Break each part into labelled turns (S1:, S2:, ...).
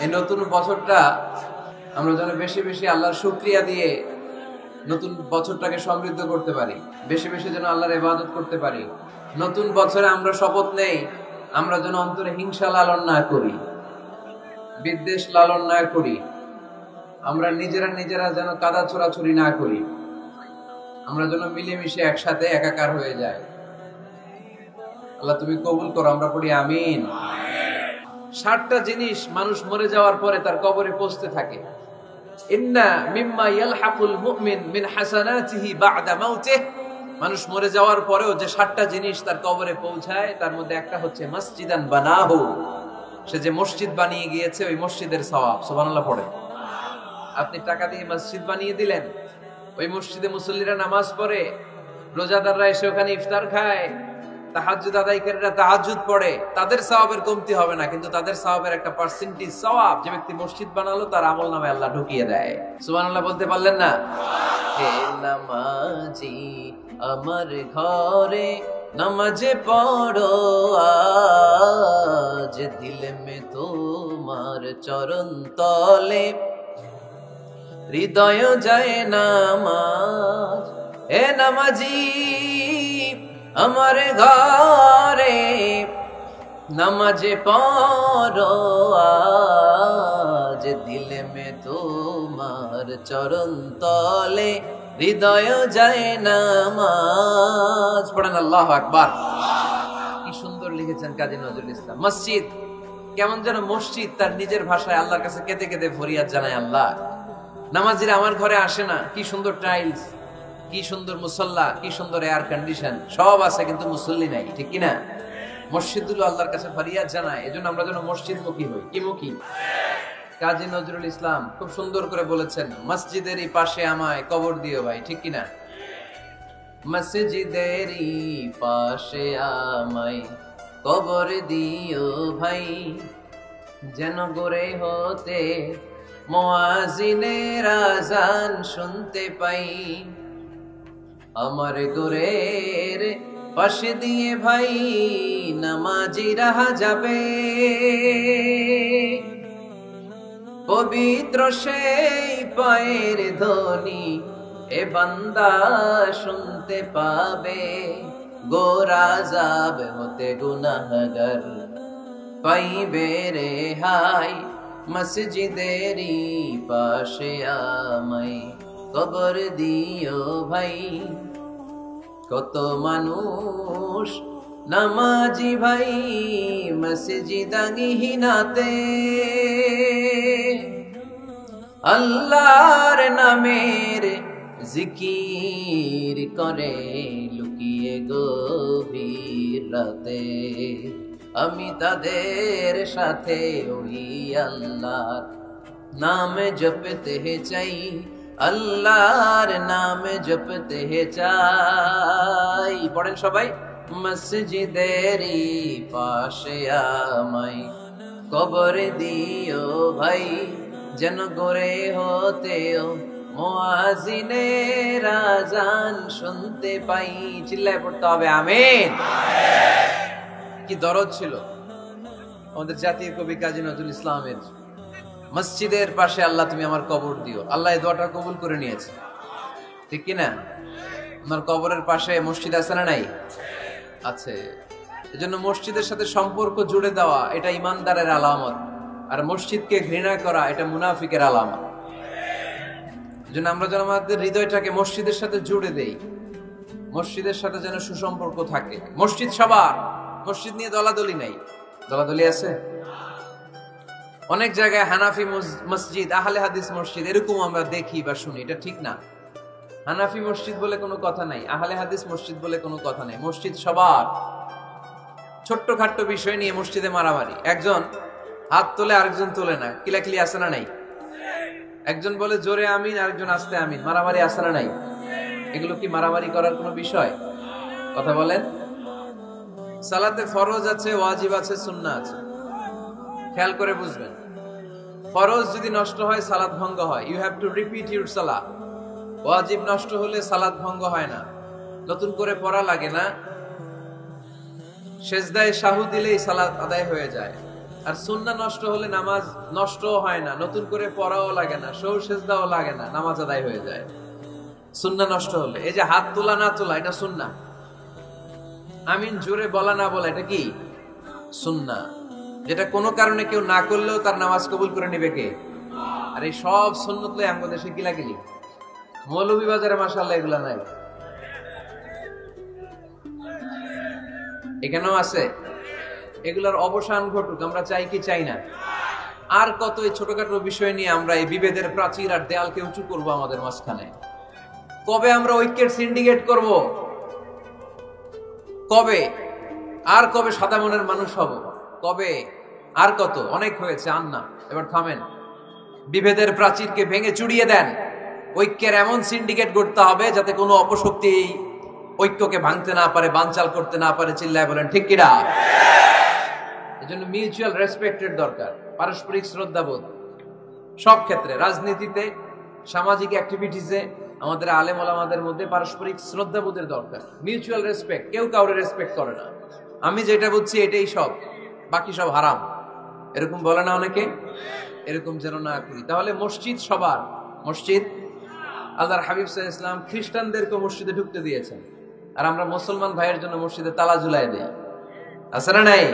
S1: এই নতুন বছরটা আমরা যেন বেশি বেশি আল্লাহর শুকরিয়া দিয়ে নতুন বছরটাকে সমৃদ্ধ করতে পারি, বেশি বেশি যেন আল্লাহর ইবাদত করতে পারি। নতুন বছরে আমরা শপথ নেই, আমরা যেন অন্তরে হিংসা লালন না করি, বিদ্বেষ লালন না করি, আমরা নিজেরা যেন কাদা ছোড়াছুরি না করি, আমরা যেন মিলেমিশে একসাথে একাকার হয়ে যায়। আল্লাহ তুমি কবুল করো, আমরা পড়ি আমিন। 60টা জিনিস মানুষ মরে যাওয়ার পরে তার কবরে পৌঁছতে থাকে। ইন্না মিম্মা ইয়ালহাকুল মুমিন মিন হাসানাতিহি বা'দা মাউতিহি, মানুষ মরে যাওয়ার পরেও যে 60টা জিনিস তার কবরে পৌঁছায় তার মধ্যে একটা হচ্ছে মসজিদান বানাহু, সে যে মসজিদ বানিয়ে গিয়েছে ওই মসজিদের সওয়াব। সুবহানাল্লাহ পড়ে। আপনি টাকা দিয়ে মসজিদ বানিয়ে দিলেন, ওই মসজিদে মুসল্লিরা নামাজ পড়ে, রোজাদাররা এসে ওখানে ইফতার খায়, তাহাজ্জুদ আদায়কারীরা তাহাজ্জুদ পড়ে, তাদের সওয়াবের কমতি হবে না, কিন্তু তাদের সওয়াবের একটা পার্সেন্টেজ সওয়াব যে ব্যক্তি মসজিদ বানালো তার আমলনামায় আল্লাহ ঢুকিয়ে দেয়। সুবহানাল্লাহ বলতে পারলেন না? হে নামাজি আমার ঘরে নামাজ পড়ো আজ, দিল মে তোমার চরণ তলে হৃদয় যায় নামাজ। হে নামাজি আমার ঘরে নামাজ পড়ো আজ, দিল মে তোমার চরণ তলে হৃদয় যায় নামাজ। পড়েন আল্লাহু আকবার। কি সুন্দর লিখেছেন কাজী নজরুল ইসলাম। মসজিদ কেমন যেন মসজিদ তার নিজের ভাষায় আল্লাহর কাছে কেঁদে কেঁদে ফরিয়াদ জানায়, আল্লাহ নামাজিরা আমার ঘরে আসে না, কি সুন্দর টাইলস, কি সুন্দর মুসল্লা, কি সুন্দর এয়ার কন্ডিশন, সব আছে কিন্তু মুসল্লি নাই, ঠিক কিনা? মসজিদগুলো আল্লাহর কাছে ফরিয়াদ জানায়, এজন্য আমরা যেন মসজিদ মুখী হই। কি মুখী? কাজী নজরুল ইসলাম খুব সুন্দর করে বলেছেন, মসজিদেরই পাশে আমায় কবর দিও ভাই, ঠিক কিনা? মসজিদেরই পাশে আমায় কবর দিও ভাই, যেন গড়ে হতে মুয়াজ্জিনের আযান শুনতে পাই। আমার গোরের পাশে দিয়ে ভাই নামাজিরা যাবে, পবিত্র সেই পায়ের ধ্বনি এ বান্দা শুনতে পাবে। গোরা যাব হতে গুনাহগার পাইবে রেহাই, মসজিদেরই পাশে আমায় কবর দিও ভাই। কত মানুষ নামাজি ভাই মসজিদাঙ্গিহীনাতে, আল্লাহর নামের জিকির করে লুকিয়ে গভীর রাতে। আমি তাদের সাথে ওই আল্লাহর নাম জপতে চাই, আল্লাহর নাম জপতে চাই। পড়েন সবাই, মসজিদেরই পাশে আমায় কবর দিও ভাই, যেন গড়ে হতেও মুয়াজ্জিনের আযান শুনতে পাই। চিল্লায় পড়তে হবে আমিন। কি দরদ ছিল আমাদের জাতীয় কবি কাজী নজরুল ইসলামের, মসজিদের পাশে আল্লাহ তুমি আমার কবর দিও। আল্লাহ এই দোয়াটা কবুল করে নিয়েছে, ঠিক কিনা? আমার কবরের পাশে মসজিদ আছে না নাই? আছে। এজন্য মসজিদের সাথে সম্পর্ক জুড়ে দেওয়া এটা ইমানদারের আলামত, আর মসজিদকে ঘৃণা করা এটা মুনাফিকের আলামত। এজন্য আমরা যেন আমাদের হৃদয়টাকে মসজিদের সাথে জুড়ে দেই, মসজিদের সাথে যেন সুসম্পর্ক থাকে। মসজিদ সবার, মসজিদ নিয়ে দলাদলি নাই। দলাদলি আছে অনেক জায়গায়, হানাফি মসজিদ, আহলে হাদিস মসজিদ এরকম আমরা দেখি বা শুনি, এটা ঠিক না। হানাফি মসজিদ বলে কোনো কথা নাই, আহলে হাদিস মসজিদ বলে কোনো কথা নাই। মসজিদ সবার। ছোট্ট খাট্ট বিষয় নিয়ে মসজিদে মারামারি, একজন হাত তোলে আরেকজন তোলে না, কিলাকিলি আছে না নাই? একজন বলে জোরে আমিন, আরেকজন আস্তে আমিন, মারামারি আছে না নাই? এগুলো কি মারামারি করার কোনো বিষয়? কথা বলেন। সালাতে ফরজ আছে, ওয়াজিব আছে, সুন্নাহ আছে। খেয়াল করে বুঝবেন, ফরজ যদি নষ্ট হয় সালাত ভঙ্গ হয়, you have to repeat your সালাত। ওয়াজিব নষ্ট হলে সালাত ভঙ্গ হয় না, নতুন করে পড়া লাগে না, সেজদায় সাহু দিলেই সালাত আদায় হয়ে যায়। আর সুন্নাহ নষ্ট হলে নামাজ নষ্টও হয় না, নতুন করে পড়াও লাগে না, সৌ সেজদাও লাগে না, নামাজ আদায় হয়ে যায়। সুন্নাহ নষ্ট হলে এই যে হাত তোলা না তোলা, এটা সুন্নাহ। আমিন জোরে বলা না বলা, এটা কি সুন্নাহ। যেটা কোনো কারণে কেউ না করলেও তার নামাজ কবুল করে নিবে কে? আর এই সব সুন্নত লয়ে আমগো দেশে কিলাকিলি। মৌলভীবাজারে মাশাআল্লাহ এগুলা নাই, এখানেও আছে। এগুলার অবসান ঘটুক, আমরা চাই কি চাই না? আর কত এই ছোটখাটো বিষয় নিয়ে আমরা এই বিভেদের প্রাচীর আর দেয়ালকে উঁচু করব আমাদের মাঝখানে? কবে আমরা ঐক্যের সিন্ডিকেট করব? কবে? আর কবে সাদা মনের মানুষ হব? কবে? আর কত? অনেক হয়েছে, আর না, এবার থামেন। বিভেদের প্রাচীরকে ভেঙে চুড়িয়ে দেন। ঐক্যের এমন সিন্ডিকেট গড়তে হবে যাতে কোনো অপশক্তি ঐক্যকে ভাঙতে না পারে, বানচাল করতে না পারে। চিল্লায় বলেন ঠিক কিনা? এজন্য মিউচুয়াল রেসপেক্টের দরকার, পারস্পরিক শ্রদ্ধাবোধ সব ক্ষেত্রে, রাজনীতিতে, সামাজিক অ্যাক্টিভিটিসে আমাদের আলেম ওলামাদের মধ্যে পারস্পরিক শ্রদ্ধাবোধের দরকার, মিউচুয়াল রেসপেক্ট। কেউ কাউরে রেসপেক্ট করে না, আমি যেটা বুঝছি এটাই সব, বাকি সব হারাম, এরকম বলে না অনেকে? এরকম যেন না করি। তাহলে মসজিদ সবার, মসজিদ আল্লাহর হাবিব সাল্লাল্লাহু আলাইহি ওয়াসাল্লাম খ্রিস্টানদেরকে মসজিদে ঢুকতে দিয়েছেন, আর আমরা মুসলমান ভাইয়ের জন্য মসজিদে তালা ঝুলাই দেই, আছে না নাই?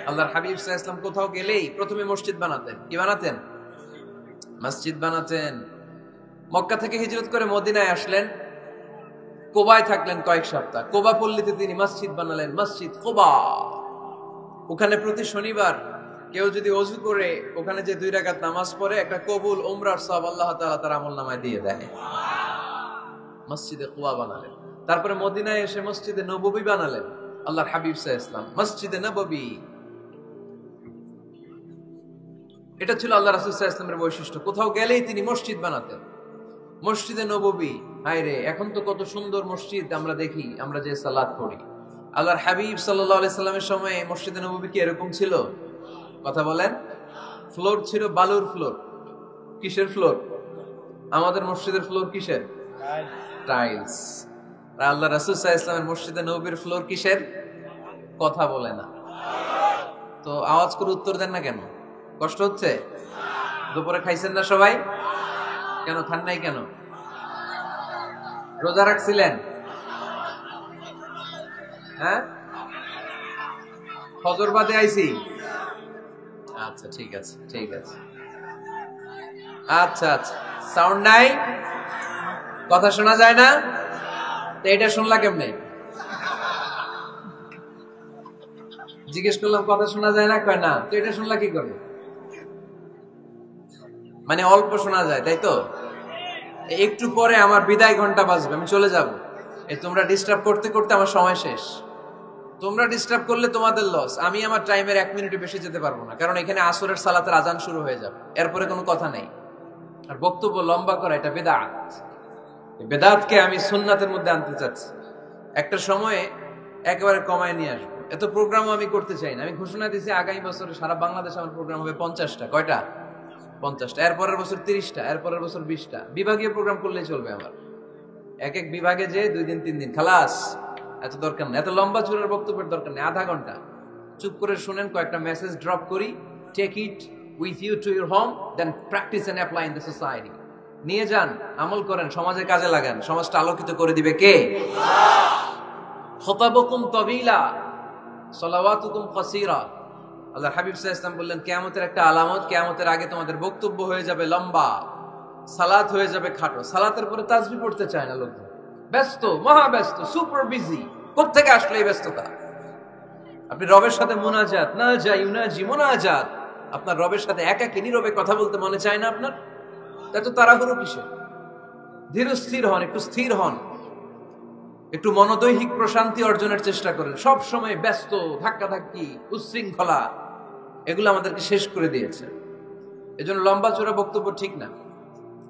S1: আল্লাহর হাবিব সাল্লাল্লাহু আলাইহি ওয়াসাল্লাম কোথাও গেলেই প্রথমে মসজিদ বানাতেন। কি বানাতেন? মসজিদ বানাতেন। মক্কা থেকে হিজরত করে মদিনায় আসলেন, কোবায় থাকলেন কয়েক সপ্তাহ। কোবা পল্লীতে তিনি মসজিদ বানালেন, মসজিদ কোবা। ওখানে প্রতি শনিবার কেউ যদি ওযু করে ওখানে যে 2 রাকাত নামাজ পড়ে, একটা কবুল উমরার সওয়াব আল্লাহ তাআলা তার আমলনামায় দিয়ে দেয়। মসজিদে কোবা বানালেন। তারপরে মদিনায় এসে মসজিদে নববী বানালেন আল্লাহর হাবিব সাল্লাল্লাহু আলাইহি ওয়াসাল্লাম, মসজিদে নববী। এটা ছিল আল্লাহ রাসূল সাল্লাল্লাহু আলাইহি ওয়াসাল্লামের বৈশিষ্ট্য। কোথাও গেলেই তিনি মসজিদ বানাতেন, মসজিদে নববী। হায় রে, এখন তো কত সুন্দর মসজিদ আমরা দেখি, আমরা যে সালাত পড়ি। আল্লাহর হাবিব সাল্লাল্লাহু আলাইহি সাল্লামের সময় মসজিদে নববী কি এরকম ছিল? কথা বলেন। ফ্লোর ছিল বালুর ফ্লোর। কিসের ফ্লোর? আমাদের মসজিদের ফ্লোর কিসের? টাইলস। আর আল্লাহ রাসূল সাল্লাল্লাহু আলাইহি ওয়াসাল্লামের মসজিদে নববীর ফ্লোর কিসের? কথা বলে না তো আওয়াজ করে উত্তর দেন না কেন? কষ্ট হচ্ছে? দুপুরে খাইছেন না সবাই? কেন খান নাই কেন? রোজা রাখছিলেন? হ্যাঁ, ফজর বাদে আইছি। আচ্ছা ঠিক আছে, ঠিক আছে। আচ্ছা আচ্ছা, সাউন্ড নাই, কথা শোনা যায় না? তো এটা শুনলা কেমনে? জিজ্ঞেস করলাম কথা শোনা যায় না, কয় না। তো এটা শুনলা কি করে? মানে অল্প শোনা যায়, তাই তো? একটু পরে আমার বিদায় ঘন্টা বাজবে, আমি চলে যাব। এই তোমরা ডিস্টার্ব করতে করতে আমার সময় শেষ। তোমরা ডিস্টার্ব করলে তোমাদের লস। আমি আমার টাইমের 1 মিনিট বেশি যেতে পারবো না, কারণ এখানে আসরের সালাতের আজান শুরু হয়ে যাবে, এরপরে কোনো কথা নেই। আর বক্তব্য লম্বা করা এটা বেদাত। এই বেদাতকে আমি সুন্নাতের মধ্যে আনতে চাচ্ছি। একটা সময়ে একেবারে কমায় নিয়ে আসবো। এত প্রোগ্রামও আমি করতে চাই না। আমি ঘোষণা দিয়েছি আগামী বছরে সারা বাংলাদেশে আমার প্রোগ্রাম হবে 50টা। কয়টা? 50টা। এরপরের বছর 30টা, এরপরের বছর 20টা। বিভাগীয় প্রোগ্রাম করলেই চলবে আমার। এক এক বিভাগে যে 2 দিন 3 দিন খালাস। এত দরকার নেই, এত লম্বা চূড়ার বক্তব্যের দরকার নেই। আধা ঘন্টা চুপ করে শুনেন, কয়েকটা মেসেজ ড্রপ করি, take it with you to your home, then practice and apply in the society. নিয়ে যান, আমল করেন, সমাজে কাজে লাগান। সমাজটা আলোকিত করে দিবে কে? খুতাবুকুম তাবিলা সালাওয়াতুকুম কাসীরা। আল্লাহর হাবিব সাল্লাল্লাহু আলাইহি ওয়াসাল্লাম বললেন, কিয়ামতের একটা আলামত, কিয়ামতের আগে তোমাদের বক্তব্য হয়ে যাবে লম্বা, সালাত হয়ে যাবে খাটো। সালাতের পরে তাসবিহ পড়তে চায় না লোকজন, ব্যস্ত, মহা ব্যস্ত, সুপার বিজি। কোত্থেকে আসলে এই ব্যস্ততা? আপনি রবের সাথে মুনাজাত, না যাই ইউনাজি মুনাজাত, আপনার রবের সাথে একাকী নীরবে কথা বলতে মনে চায় না আপনার? এত তাড়াহুড়ো কিসের? ধীর স্থির হন, একটু স্থির হন, একটু মনোদৈহিক প্রশান্তি অর্জনের চেষ্টা করেন। সব সময় ব্যস্ত, ধাক্কাধাক্কি, উচ্ছৃঙ্খলা, এগুলো আমাদেরকে শেষ করে দিয়েছে। এজন্য লম্বা চূড়া বক্তব্য ঠিক না।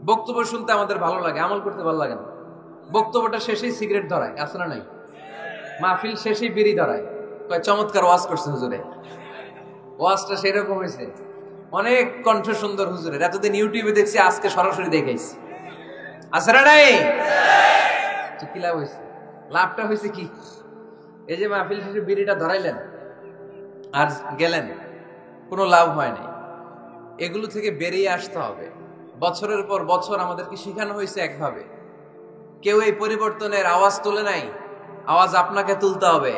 S1: বক্তব্য শুনতে আমাদের ভালো লাগে, আমল করতে ভালো লাগে না। বক্তব্যটা শেষেই সিগারেট ধরায়, আছে না নাই? মাহফিল শেষেই বিড়ি ধরায়, কয় চমৎকার ওয়াজ করছে হুজুরে। ওয়াজটা সেরকম হয়েছে, অনেক কণ্ঠ সুন্দর হুজুরের। এতদিন ইউটিউবে দেখছি, আজকে সরাসরি দেখাইছি, আছে না নাই? কি লাভ হয়েছে? লাভটা হয়েছে কি? এই যে মাহফিল শেষে বিড়িটা ধরাইলেন আর গেলেন, কোনো লাভ হয় নাই। এগুলো থেকে বেরিয়ে আসতে হবে। বছরের পর বছর আমাদেরকে শেখানো হয়েছে একভাবে, কেউ এই পরিবর্তনের আওয়াজ তোলে নাই। আওয়াজ আপনাকে তুলতে হবে।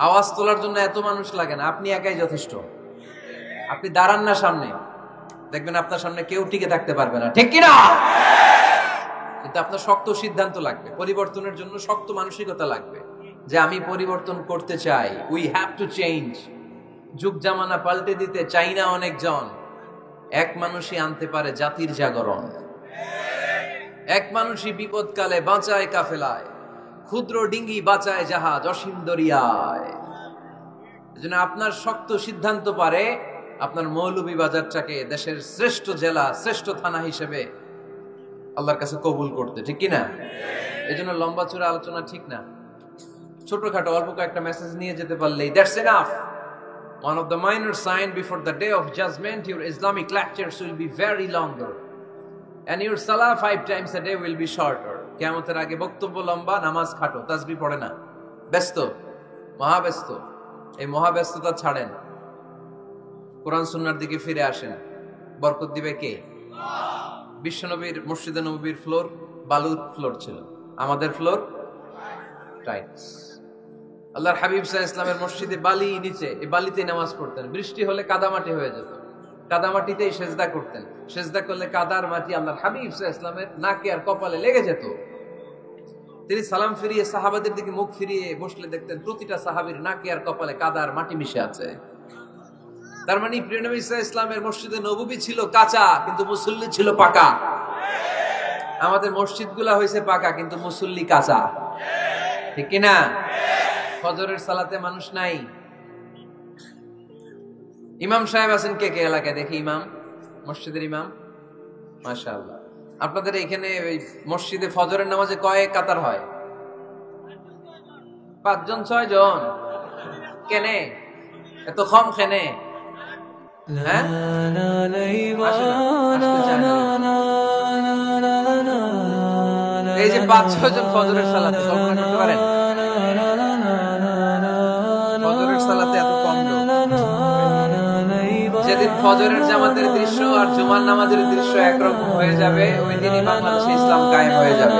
S1: আওয়াজ তোলার জন্য এত মানুষ লাগে না, আপনি একাই যথেষ্ট। আপনি দাঁড়ান না সামনে, দেখবেন আপনার সামনে কেউ টিকে থাকতে পারবে না, ঠিক কিনা? কিন্তু আপনার শক্ত সিদ্ধান্ত লাগবে, পরিবর্তনের জন্য শক্ত মানসিকতা লাগবে যে আমি পরিবর্তন করতে চাই। We have to change. যুগ জামানা পাল্টে দিতে চাই না অনেকজন। এক মানুষই আনতে পারে জাতির জাগরণ। এক মানুষই বিপদকালে বাঁচায় কাফেলায়, ক্ষুদ্র ডিঙ্গি বাঁচায় জাহাজ অসীম দরিয়ায়। এজন্য আপনার শক্ত সিদ্ধান্ত পারে আপনার মৌলভীবাজারটাকে দেশের শ্রেষ্ঠ জেলা, শ্রেষ্ঠ থানা হিসেবে আল্লাহর কাছে কবুল করতে, ঠিক কিনা? এজন্য লম্বা চূড়া আলোচনা ঠিক না। ছোটখাটো অল্প কয়েকটা মেসেজ নিয়ে যেতে পারলেই that's enough. One of the minor signs before the day of judgment, your Islamic lectures will be very longer, and your salah 5 times a day will be shorter. কিয়ামতের আগে বক্তব্য লম্বা, নামাজ খাটো, তাসবিহ পড়ে না, ব্যস্ত, মহাব্যস্ত। এই মহাব্যস্ততা ছাড়েন, কোরআন সুন্নাহর দিকে ফিরে আসেন। বরকত দিবে কে? বিশ্বনবীর মসজিদে নববীর ফ্লোর বালুর ফ্লোর ছিল, আমাদের ফ্লোর টাইলস। আল্লাহর হাবিব সাল্লাল্লাহু আলাইহি ওয়াসাল্লামের মসজিদে বালি নিচে, এই বালিতেই নামাজ পড়তেন। বৃষ্টি হলে কাদামাটি হয়ে যেত, কাদামাটিতেই সেজদা করতেন। সেজদা করলে কাদার মাটি আল্লাহর হাবিব সাল্লাল্লাহু আলাইহি ওয়াসাল্লামের নাকে আর কপালে লেগে যেত। তিনি সালাম ফিরিয়ে সাহাবাদের দিকে মুখ ফিরিয়ে বসলে দেখতেন প্রতিটা সাহাবীর নাকে আর কপালে কাদার মাটি মিশে আছে। তার মানে প্রিয় নবী সাল্লাল্লাহু আলাইহি ওয়াসাল্লামের মসজিদে নববী ছিল কাঁচা, কিন্তু মুসল্লি ছিল পাকা। আমাদের মসজিদগুলা হয়েছে পাকা, কিন্তু মুসল্লি কাঁচা, ঠিক কিনা? ফজরের সালাতে মানুষ নাই। ইমাম সাহেব আছেন কে কে এলাকায়? দেখি ইমাম, মসজিদের ইমাম, মাশাআল্লাহ। আপনাদের এখানে ওই মসজিদে ফজরের নামাজে কয় কাতার হয়? 5 জন 6 জন? কেনে এত কম? কেনে? হ্যাঁ, এই যে 5-6 জন ফজরের সালাতে কল্পনা করতে পারেন? ফজরের সালাতে এত কম লোক। যেদিন ফজরের জামাতের দৃশ্য আর জুমার নামাজের দৃশ্য একরকম হয়ে যাবে, ওই দিনই বাংলাদেশে ইসলাম কায়েম হয়ে যাবে।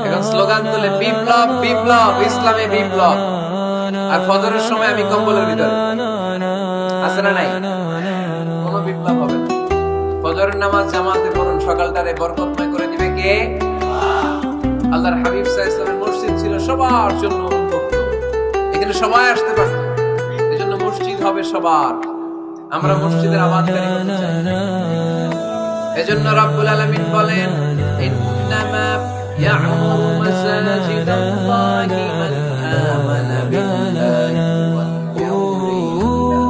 S1: এখন স্লোগান তুলে বিপ্লব বিপ্লব, ইসলামে বিপ্লব। আর ফজরের সময় আমি কম্বলের ভিতরে, আছে না নাই? কোনো বিপ্লব হবে না। ফজরের নামাজ জামাতে পড়ুন, সকালটারে বরকতময় করে দিবে কে? আল্লাহর হাবিব সাল্লাল্লাহু আলাইহি ওয়াসাল্লামের মসজিদ ছিল সবার জন্য উন্মুক্ত, এখানে সবাই আসতে পারত। এজন্য মসজিদ হবে সবার। আমরা মসজিদের আবাদকারী হতে চাই। এজন্য রাব্বুল আলামিন বলেন, ইন্নামা ইয়া'মুরু মাসাজিদাল্লাহি মান আমানা বিল্লাহি ওয়াল ইয়াউমিল আখির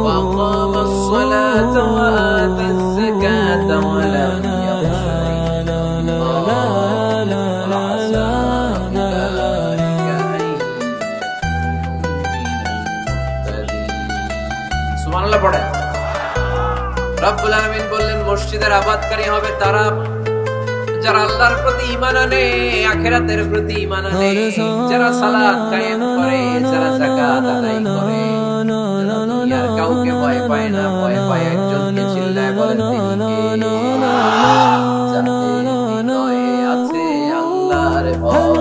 S1: ওয়া আকামাস সালাতা ওয়া আতাজ যাকাতা ওয়া লাম ইয়াখশা পড়েন। রব্বুল আলামিন বললেন মসজিদের আবাদকারী হবে তারা যারা আল্লাহর প্রতি ঈমান আনে, আখিরাতের প্রতি ঈমান আনে, যারা সালাত কায়েম করে, যারা যাকাত আদায় করে, দুনিয়ার কাউকে ভয় পায় না, ভয় পায় একজনকে। চিল্লায় বলেন তিনি কে? যাদের হৃদয়ে আছে আল্লাহর ভয়,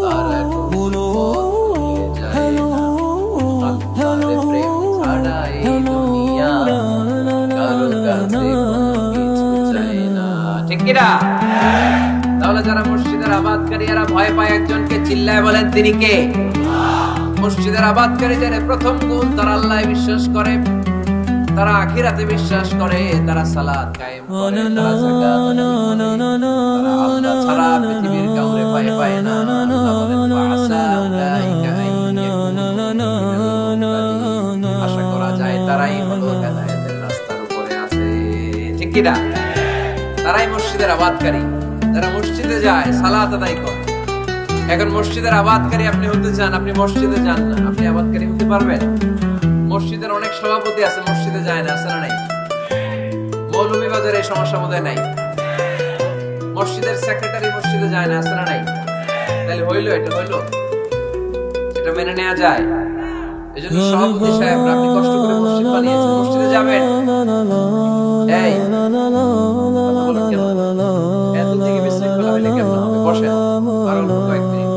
S1: তারা কোনো পথ যায় না। আল্লাহর প্রেম ছাড়া এই দুনিয়া কারো কাছে কিছু চায় না, ঠিক কি না? তাহলে যারা মসজিদের আবাদকারী এরা ভয় পায় একজনকে, চিল্লায় বলেন তিনি কে? মসজিদের আবাদকারীদের প্রথম গুণ, তারা আল্লাহ বিশ্বাস করে, তারা আখিরাতে বিশ্বাস করে, তারা সালাত কায়েম করে, তারা যাকাত আদায় করে, তারা আল্লাহ ছাড়া পৃথিবীর কাউকে ভয় পায় না। আল্লাহ বলেন ফাসা উলাইকা আশা করা যায় তারাই হলো হেদায়েতের রাস্তার উপরে আছে, ঠিক কি না? তারাই মসজিদের আবাদকারী, যারা মসজিদে যায়, সালাত আদায় করে। এখন মসজিদের আবাদকারী আপনি হতে চান, আপনি মসজিদে যান না, আপনি আবাদকারী হতে পারবেন? মসজিদের অনেক সভাপতি আছে, মসজিদে যায় না, আছে না নাই? মৌলভীবাজারে এই সমস্যা বোধহয় নাই। মসজিদের সেক্রেটারি মসজিদে যায় না, আছে না নাই? তাহলে হইলো, এটা হইলো, এটা মেনে নেওয়া যায়? এজন্য সভাপতি সাহেব, আপনি কষ্ট করে মসজিদ বানিয়েছেন, মসজিদে যাবেন। এই এত দিকে বিশৃঙ্খলা হইলে কেমন হবে? বসেন, আরো কয়েক মিনিট।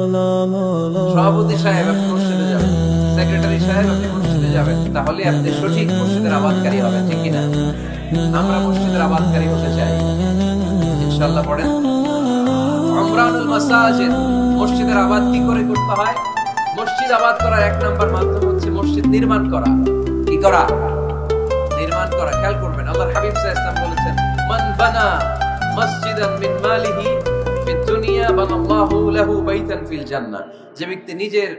S1: সভাপতি সাহেব, আপনি মসজিদে যাবেন। সেক্রেটারি সাহেব, আপনি মসজিদে যাবেন। তাহলে আপনি সঠিক মসজিদের আবাদকারী হবেন, ঠিক কিনা? আমরা মসজিদের আবাদকারী হতে চাই, ইনশাআল্লাহ। পড়েন উমরানুল মাসাজিদ। মসজিদের আবাদ কি করে করতে হয়? মসজিদ আবাদ করার এক নাম্বার মাধ্যম হচ্ছে মসজিদ নির্মাণ করা। কি করা? নির্মাণ করা। খেয়াল করবেন, আল্লাহর হাবিব সাল্লাল্লাহু আলাইহি ওয়াসাল্লাম বলেছেন, মান বানা মসজিদান মিন মালিহি ফিদ দুনিয়া বানাল্লাহু লাহু বাইতান ফিল জান্নাহ। যে ব্যক্তি নিজের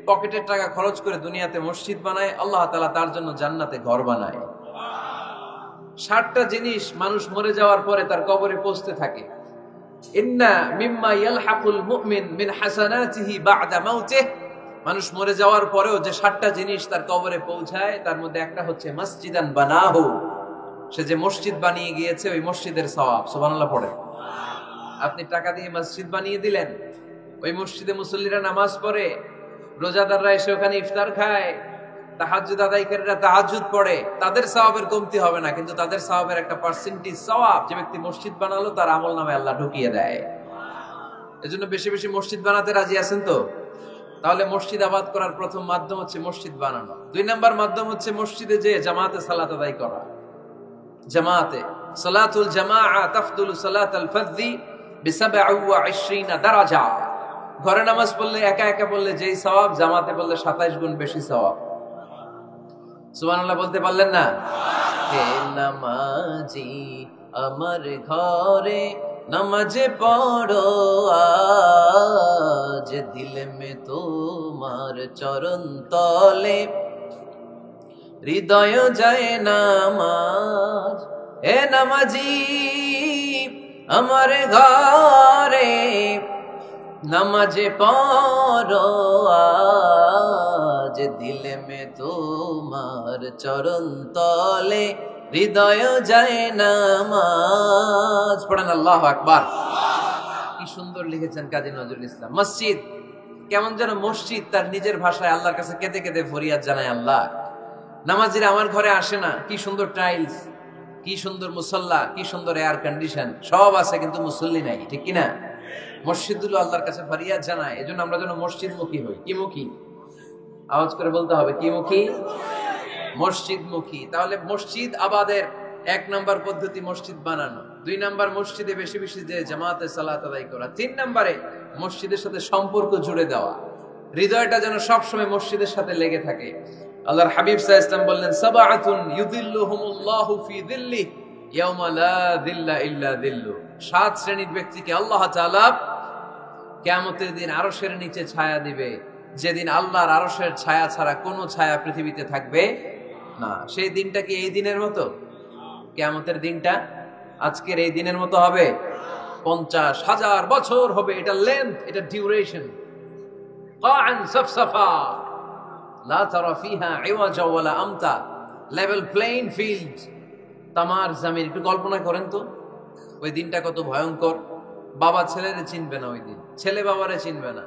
S1: পকেটের টাকা খরচ করে দুনিয়াতে মসজিদ বানায়, আল্লাহ তাআলা তার জন্য জান্নাতে ঘর বানায়। 60টা জিনিস মানুষ মরে যাওয়ার পরে তার কবরে পৌঁছতে থাকে। ইন্না মিম্মা ইয়ালহাকুল মুমিন মিন হাসানাতিহি বা'দা মাউতিহি। মানুষ মরে যাওয়ার পরেও যে 60টা জিনিস তার কবরে পৌঁছায়, তার মধ্যে একটা হচ্ছে মসজিদান বানাহু। সে যে মসজিদ বানিয়ে গিয়েছে, ওই মসজিদের সওয়াব। সুবহানাল্লাহ পড়ে। আপনি টাকা দিয়ে মসজিদ বানিয়ে দিলেন, ওই মসজিদে মুসল্লিরা নামাজ পড়ে, রোজাদাররা এসে ওখানে ইফতার খায়, তাহাজ্জুদ আদায়কারীরা তাহাজ্জুদ পড়ে, তাদের সওয়াবের কমতি হবে না, কিন্তু তাদের সওয়াবের একটা পার্সেন্টেজ সওয়াব যে ব্যক্তি মসজিদ বানালো তার আমলনামায় আল্লাহ ঢুকিয়ে দেয়। এজন্য বেশি বেশি মসজিদ বানাতে রাজি আছেন তো? তাহলে মসজিদ আবাদ করার প্রথম মাধ্যম হচ্ছে মসজিদ বানানো। 2 নাম্বার মাধ্যম হচ্ছে মসজিদে যে জামাতে সালাত আদায় করা। জামাতে সালাতুল জামাআ তাফদুলু সালাতাল ফাযযি বি27 দারাজা। ঘরে নামাজ পড়লে, একা একা পড়লে যেই সওয়াব, জামাতে পড়লে 27 গুণ বেশি সওয়াব। সুবহানাল্লাহ বলতে পারলেন না? হে নামাজি আমার ঘরে নামাজে পড়ো আজ, দিল মে তোমার চরণ তলে হৃদয় যায় নামাজ। হে নামাজি আমার ঘরে নামাজে পড়ো আজ, দিল মে তোমার চরণ তলে হৃদয় যায় নামাজ। পড়েন আল্লাহু আকবার। কি সুন্দর লিখেছেন কাজী নজরুল ইসলাম। মসজিদ কেমন যেন মসজিদ তার নিজের ভাষায় আল্লাহর কাছে কেঁদে কেঁদে ফরিয়াদ জানায়, আল্লাহ নামাজিরা আমার ঘরে আসে না, কি সুন্দর টাইলস, কি সুন্দর মুসল্লা, কি সুন্দর এয়ার কন্ডিশন, সব আছে কিন্তু মুসল্লি নাই, ঠিক কিনা? মসজিদগুলো আল্লাহর কাছে ফরিয়াদ জানায়। এজন্য আমরা যেন মসজিদ মুখী হই। কি মুখী? আওয়াজ করে বলতে হবে, কি মুখী? মসজিদ মুখী। তাহলে মসজিদ আবাদের 1 নাম্বার পদ্ধতি মসজিদ বানানো। 2 নাম্বার মসজিদে বেশি বেশি যে জামাতে সালাত আদায় করা। 3 নাম্বারে মসজিদের সাথে সম্পর্ক জুড়ে দেওয়া, হৃদয়টা যেন সবসময় মসজিদের সাথে লেগে থাকে। আল্লাহর হাবিব সাল্লাল্লাহু আলাইহি ওয়াসাল্লাম বললেন, সাবআতুন ইউযিল্লুহুমুল্লাহু ফি যিল্লিহি ইয়াওমা লা যিল্লা ইল্লা যিল্লু। 7 শ্রেণীর ব্যক্তিকে আল্লাহ তাআলা কিয়ামতের দিন আরশের নিচে ছায়া দিবে, যেদিন আল্লাহর আরশের ছায়া ছাড়া কোনো ছায়া পৃথিবীতে থাকবে না। সেই দিনটা কি এই দিনের মতো? কিয়ামতের দিনটা আজকের এই দিনের মতো হবে? 50,000 বছর হবে। এটা লেন্থ, এটা ডিউরেশন। কাআন সাফসাফা লা তারা ফিহা ইওয়াজা ওয়ালা আমতা। লেভেল প্লেইং ফিল্ড, তামার জমিন। একটু কল্পনা করেন তো ওই দিনটা কত ভয়ঙ্কর। বাবা ছেলেরে চিনবে না ওই দিন, ছেলে বাবারে চিনবে না,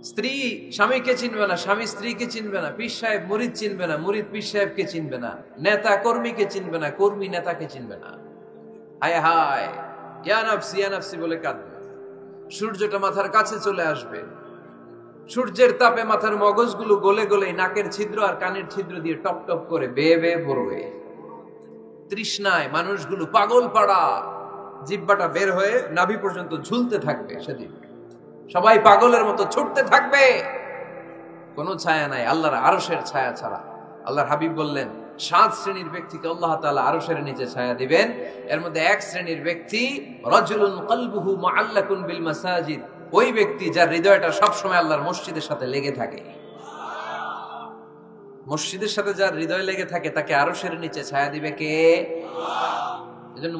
S1: স্ত্রী স্বামীকে চিনবে না, স্বামী স্ত্রীকে চিনবে না, পীর সাহেব মুরিদ চিনবে না, মুরিদ পীর সাহেবকে চিনবে না, নেতা কর্মীকে চিনবে না, কর্মী নেতাকে চিনবে না। হায় হায়, ইয়া নাফসি ইয়া নাফসি বলে কাঁদবে। সূর্যটা মাথার কাছে চলে আসবে, সূর্যের তাপে মাথার মগজগুলো গলে গলে নাকের ছিদ্র আর কানের ছিদ্র দিয়ে টপ টপ করে বেয়ে বেয়ে পড়বে। তৃষ্ণায় মানুষগুলো পাগল পাড়া, জিহ্বাটা বের হয়ে নাভি পর্যন্ত ঝুলতে থাকবে। সেদিন সবাই পাগলের মতো ছুটতে থাকবে, কোনো ছায়া নাই আল্লাহর আরশের ছায়া ছাড়া। আল্লাহর হাবিব বললেন, 7 শ্রেণীর ব্যক্তিকে আল্লাহ তাআলা আরশের নিচে ছায়া দিবেন। এর মধ্যে 1 শ্রেণীর ব্যক্তি, রাজুলুন কলবুহু মুআল্লাকুন বিল মাসাজিদ। ওই ব্যক্তি যার হৃদয়টা সবসময় আল্লাহর মসজিদের সাথে লেগে থাকে। মসজিদের সাথে যার হৃদয় লেগে থাকে তাকে আরশের নিচে ছায়া দিবে কে? আল্লাহ। এজন্য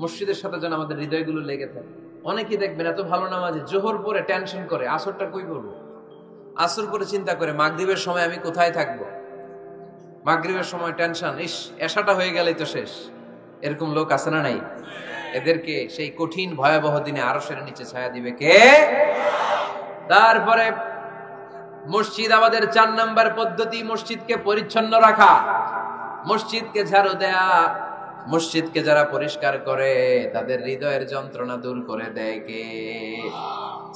S1: মসজিদের সাথে যেন আমাদের হৃদয়গুলো লেগে থাকে। অনেকেই দেখবেন এত ভালো নামাজে, জোহর পরে টেনশন করে আসরটা কই পড়বো, আসর পরে চিন্তা করে মাগরিবের সময় আমি কোথায় থাকবো, মাগরিবের সময় টেনশন, ইস এশাটা হয়ে গেলেই তো শেষ। এরকম লোক আছে না নাই? এদেরকে সেই কঠিন ভয়াবহ দিনে আরশের নিচে ছায়া দিবে কে? তারপরে মসজিদ আমাদের 4 নাম্বার পদ্ধতি, মসজিদকে পরিচ্ছন্ন রাখা, মসজিদকে ঝাড়ু দেয়া। মসজিদকে যারা পরিষ্কার করে তাদের হৃদয়ের যন্ত্রণা দূর করে দেয় কে?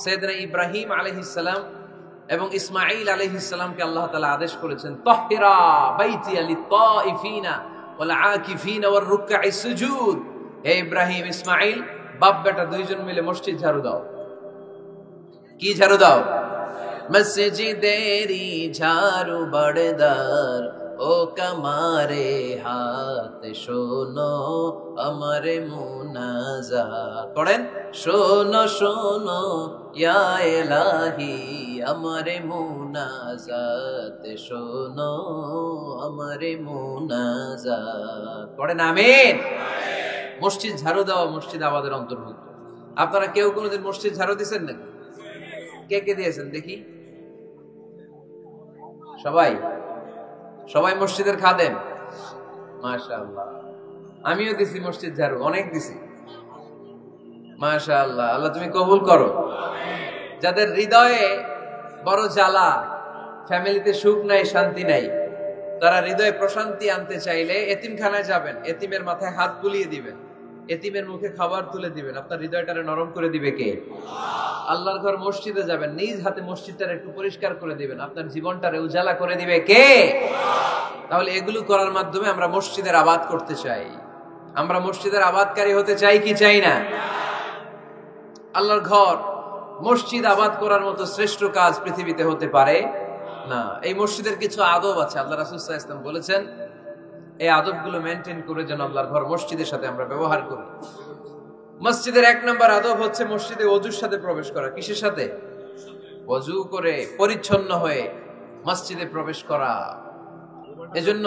S1: সাইয়েদনা ইব্রাহিম আলাইহিস সালাম এবং ইসমাঈল আলাইহিস সালামকে আল্লাহ তাআলা আদেশ করেছেন, তাহহিরা বাইতিয়া লিত-তাইফিনা ওয়াল আকিফিনা ওয়ার রুকআইস সুজুদ। হে ইব্রাহিম, ইসমাঈল, বাপ বেটা দুইজন মিলে মসজিদ ঝাড়ু দাও। কি ঝাড়ু দাও? মসজিদেরি ঝাড়ু বড়দার, ও কামারে হাত শোনো আমারে মুনাজাত। পড়েন, শোনো শোনো ইয়া ইলাহি আমারে মুনাজাত, শোনো আমারে মুনাজাত। পড়েন আমিন। মসজিদ ঝাড়ু দেওয়া মসজিদ আমাদের অন্তর্ভুক্ত। আপনারা কেউ কোনোদিন মসজিদ ঝাড়ু দিয়েছেন না? কে কে দিয়েছেন দেখি? সবাই? সবাই মসজিদের খাদেম? মাশাআল্লাহ। আমিও দিছি মসজিদ ঝাড়ু, অনেক দিছি। মাশাআল্লাহ, আল্লাহ তুমি কবুল করো। যাদের হৃদয়ে বড় জ্বালা, ফ্যামিলিতে সুখ নাই, শান্তি নাই, তারা হৃদয়ে প্রশান্তি আনতে চাইলে এতিমখানায় যাবেন, এতিমের মাথায় হাত বুলিয়ে দিবেন, এতিমের মুখে খাবার তুলে দিবেন। আপনার হৃদয়টারে নরম করে দিবে কে? আল্লাহর ঘর মসজিদে যাবেন, নিজ হাতে মসজিদটারে একটু পরিষ্কার করে দিবেন, আপনার জীবনটারে উজালা করে দিবে কে? তাহলে এগুলো করার মাধ্যমে আমরা মসজিদের আবাদ করতে চাই। আমরা মসজিদের আবাদকারী হতে চাই কি চাই না? আল্লাহর ঘর মসজিদ আবাদ করার মতো শ্রেষ্ঠ কাজ পৃথিবীতে হতে পারে না। এই মসজিদের কিছু আদব আছে, আল্লাহ রাসূল সাল্লাল্লাহু আলাইহি ওয়াসাল্লাম বলেছেন এই আদবগুলো মেনটেন করে যেন আল্লাহর ঘর মসজিদের সাথে আমরা ব্যবহার করি। মসজিদের 1 নম্বর আদব হচ্ছে মসজিদে ওযুর সাথে প্রবেশ করা। কিসের সাথে? ওযু করে পরিচ্ছন্ন হয়ে মসজিদে প্রবেশ করা। এজন্য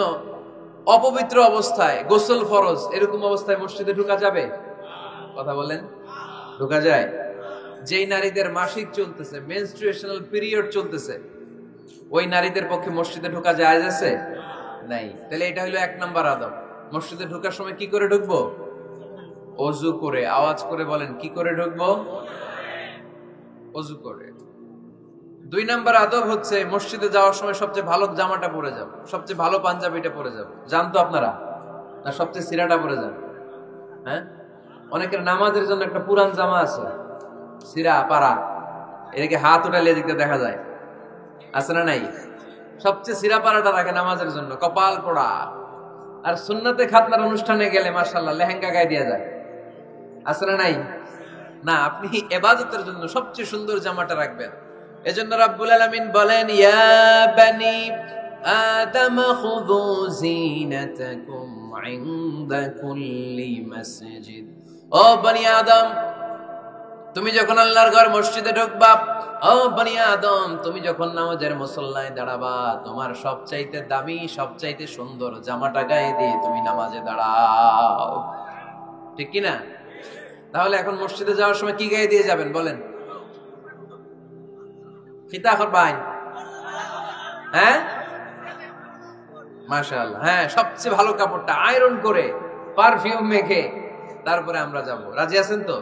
S1: অপবিত্র অবস্থায় গোসল ফরজ, এরকম অবস্থায় মসজিদে ঢোকা যাবে? কথা বলেন, ঢোকা যায়? যেই নারীদের মাসিক চলতেছে, মেনস্ট্রুয়েশনাল পিরিয়ড চলতেছে, ওই নারীদের পক্ষে মসজিদে ঢোকা জায়েজ আছে? নাই। তাহলে এটা হলো 1 নম্বর আদব। মসজিদে ঢোকার সময় কি করে ঢুকবো? ওযু করে। আওয়াজ করে বলেন, কি করে ঢুকবো? ওযু করে। 2 নম্বর আদব হচ্ছে মসজিদে যাওয়ার সময় সবচেয়ে ভালো জামাটা পরে যাব, সবচেয়ে ভালো পাঞ্জাবিটা পরে যাব। জানতো আপনারা? না সবচেয়ে সিরাটা পরে যান? হ্যাঁ, অনেকের নামাজের জন্য একটা পুরান জামা আছে, সিরা পাড়া, এদিকে হাত উঠালে এদিকে দেখা যায়, আছে না নাই? সবচেয়ে সিরা পাড়াটা রাখে নামাজের জন্য, কপাল পোড়া। আর সুন্নতে খাতনার অনুষ্ঠানে গেলে মাশাআল্লাহ লেহেঙ্গা গায়ে দিয়ে যায়, আছে না নাই? না, আপনি ইবাদতের জন্য সবচেয়ে সুন্দর জামাটা রাখবেন। এজন্য রাব্বুল আলামিন বলেন, ইয়া বানি আদম খুযু জিনাতাকুম ইনদা কুল্লি মসজিদ। ও বনি আদম, তুমি যখন আল্লাহর ঘর মসজিদে ঢুকবা, ও বনি আদম, তুমি যখন নামাজের মুসল্লায় দাঁড়াবা, তোমার সবচাইতে দামি, সবচাইতে সুন্দর জামাটা গায়ে দিয়ে তুমি নামাজে দাঁড়াও। ঠিক কি না? তাহলে এখন মসজিদে যাওয়ার সময় কি গায়ে দিয়ে যাবেন বলেন? খিতা করবেন? হ্যাঁ, মাশাআল্লাহ। হ্যাঁ, সবচেয়ে ভালো কাপড়টা আয়রন করে পারফিউম মেখে তারপরে আমরা যাব। রাজি আছেন তো?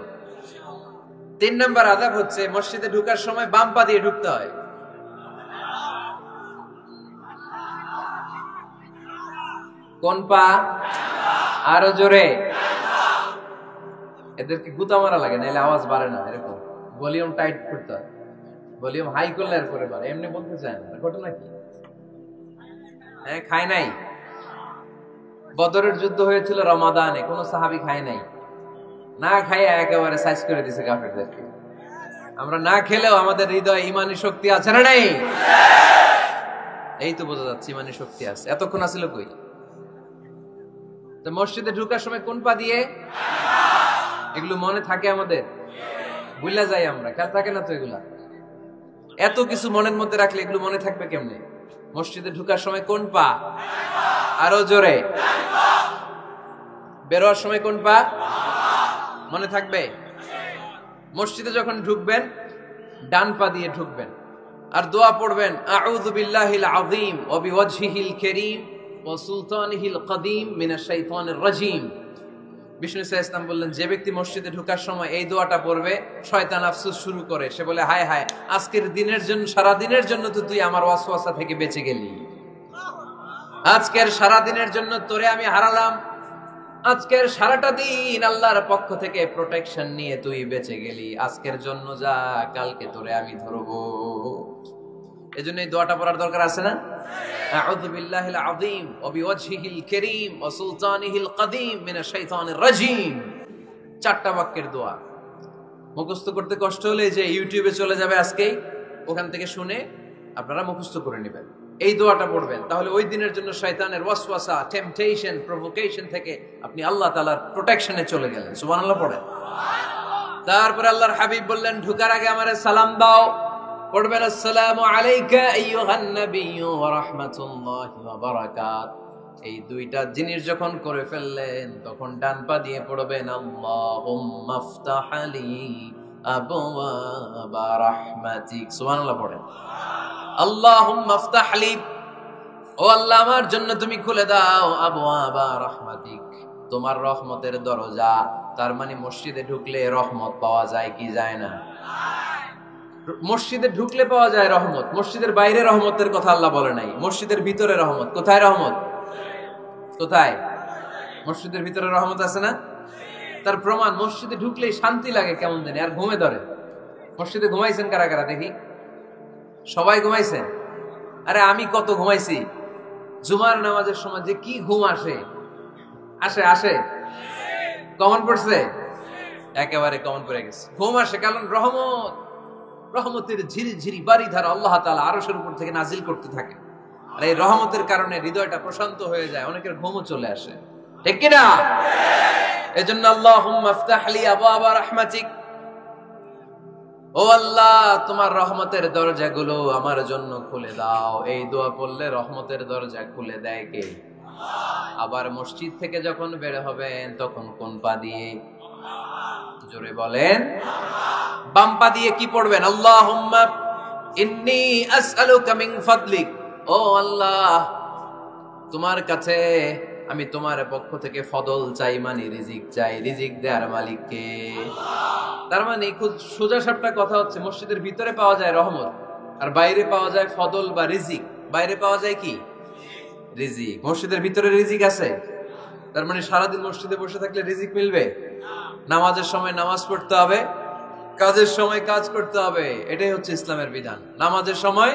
S1: 3 নম্বর আদব হচ্ছে মসজিদে ঢোকার সময় বাম পা দিয়ে ঢুকতে হয়। কোন পা? আরো জোরে। এদেরকে গুতা মারা লাগে, নাহলে আওয়াজ বাড়ে না। এরকম ভলিউম টাইট করতে হয়, ভলিউম হাই করলে আর করে বাড়ে। এমনি বলতে চায় না। ঘটনা কি? হ্যাঁ, খায় নাই। বদরের যুদ্ধ হয়েছিল রমাদানে, কোন সাহাবী খায় নাই, না খাইয়ে একেবারে সাইজ করে দিছে কাফেরদেরকে। আমরা না খেলেও আমাদের হৃদয়ে ঈমানি শক্তি আছে না নাই? এই তো বোঝা যাচ্ছে ঈমানি শক্তি আছে। এতক্ষণ আছিল কই? তো মসজিদে ঢোকার সময় কোন পা দিয়ে? এগুলো মনে থাকে আমাদের? ভুলে যাই আমরা, খেয়াল থাকে না তো এগুলা। এত কিছু মনের মধ্যে রাখলে এগুলো মনে থাকবে কেমনে? মসজিদে ঢোকার সময় কোন পা? আরো জোরে। বেরোয়ার সময় কোন পা? মনে থাকবে? মসজিদে যখন ঢুকবেন ডান পা দিয়ে ঢুকবেন, আর দোয়া পড়বেন, আউযু বিল্লাহিল আযীম ওয়া বিওয়াজহিল কারীম ওয়া সুলতানিহিল কদীম মিনাশ শাইতানির রাজীম। বিষ্ণু সাল্লাল্লাহু আলাইহি ওয়াসাল্লাম বললেন, যে ব্যক্তি মসজিদে ঢোকার সময় এই দোয়াটা পড়বে, শয়তান আফসোস শুরু করে, সে বলে, হায় হায়, আজকের দিনের জন্য, সারা দিনের জন্য তো তুই আমার ওয়াসওয়াসা থেকে বেঁচে গেলি, আজকের সারা দিনের জন্য তোরে আমি হারালাম, আজকের সারাটা দিন আল্লাহর পক্ষ থেকে প্রোটেকশন নিয়ে তুই বেঁচে গেলি, আজকের জন্য যা, কালকে তোরে আমি ধরবো। এজন্য এই দোয়াটা পড়ার দরকার আছে না? আউযু বিল্লাহিল আযীম ওয়া বিওয়াজহিল কারীম ওয়া সুলতানিহিল কাদীম মিনাশ শাইতানির রাজীম। চারটা বাক্যের দোয়া। মুখস্থ করতে কষ্ট হলে যে ইউটিউবে চলে যাবে আজকেই, ওখান থেকে শুনে আপনারা মুখস্থ করে নেবেন, এই দোয়াটা পড়বেন, তাহলে ওই দিনের জন্য শয়তানের ওয়াসওয়াসা, টেম্পটেশন, প্রভোকেশন থেকে আপনি আল্লাহ তাআলার প্রোটেকশনে চলে গেলেন। সুবহানাল্লাহ পড়েন। তারপরে আল্লাহর হাবিব বললেন, ঢোকার আগে আমারে সালাম দাও। পড়বেন, আসসালামু আলাইকা আইয়ুহান নাবিয়্যু ওয়া রাহমাতুল্লাহি ওয়া বারাকাতুহু। এই দুইটা জিনিস যখন করে ফেললেন, তখন ডান পা দিয়ে পড়বেন, আল্লাহুম্মা ইফতাহ লি আবওয়াবা রাহমাতিক। সুবহানাল্লাহ পড়েন। আল্লাহুম্মা ইফতাহ লি, ও আল্লাহ আমার জন্য তুমি খুলে দাও, আবওয়াবা রাহমাতিক, তোমার রহমতের দরজা। তার মানে মসজিদে ঢুকলে রহমত পাওয়া যায় কি যায় না? মসজিদে ঢুকলে পাওয়া যায় রহমত, মসজিদের বাইরে রহমতের কথা আল্লাহ বলে নাই, মসজিদের ভিতরে রহমত। কোথায় রহমত? কোথায়? মসজিদের ভিতরে রহমত আছে না? তার প্রমাণ, মসজিদে ঢুকলেই শান্তি লাগে কেমন জানি, আর ঘুমে ধরে। মসজিদে ঘুমাইছেন কারা কারা দেখি? সবাই ঘুমাইছেন? আরে আমি কত ঘুমাইছি। জুমার নামাজের সময় যে কি ঘুম আসে, আসে আসে, কমন পড়ছে, একেবারে কমন পড়ে গেছে, ঘুম আসে। কারণ রহমত, রহমতের ঝিরি ঝিরি বাড়িধারা আল্লাহ তাআলা আরশের উপর থেকে নাজিল করতে থাকে, আর এই রহমতের কারণে হৃদয়টা প্রশান্ত হয়ে যায়, অনেকের ঘুমও চলে আসে, ঠিক কি না? এজন্য আল্লাহুম্মা ইফতাহ লি আবওয়াবা রাহমাতিক, ও আল্লাহ তোমার রহমতের দরজাগুলো আমার জন্য খুলে দাও। এই দোয়া পড়লে রহমতের দরজা খুলে দেয় কে? আবার মসজিদ থেকে যখন বের হবেন, তখন কোন পা দিয়ে? জোরে বলেন। বাম পা দিয়ে কি পড়বেন? আল্লাহুম্মা ইন্নী আসআলুকা মিন ফাদলিক, ও আল্লাহ তোমার কাছে আমি তোমার পক্ষ থেকে ফদল চাই, মানে রিজিক চাই, রিজিক দেওয়ার মালিক কে? তার মানে খুব সোজা সাপটা কথা হচ্ছে, মসজিদের ভিতরে পাওয়া যায় রহমত, আর বাইরে পাওয়া যায় ফদল বা রিজিক। বাইরে পাওয়া যায় কি? রিজিক। মসজিদের ভিতরে রিজিক আছে, তার মানে সারাদিন মসজিদে বসে থাকলে রিজিক মিলবে? নামাজের সময় নামাজ পড়তে হবে, কাজের সময় কাজ করতে হবে, এটাই হচ্ছে ইসলামের বিধান। নামাজের সময়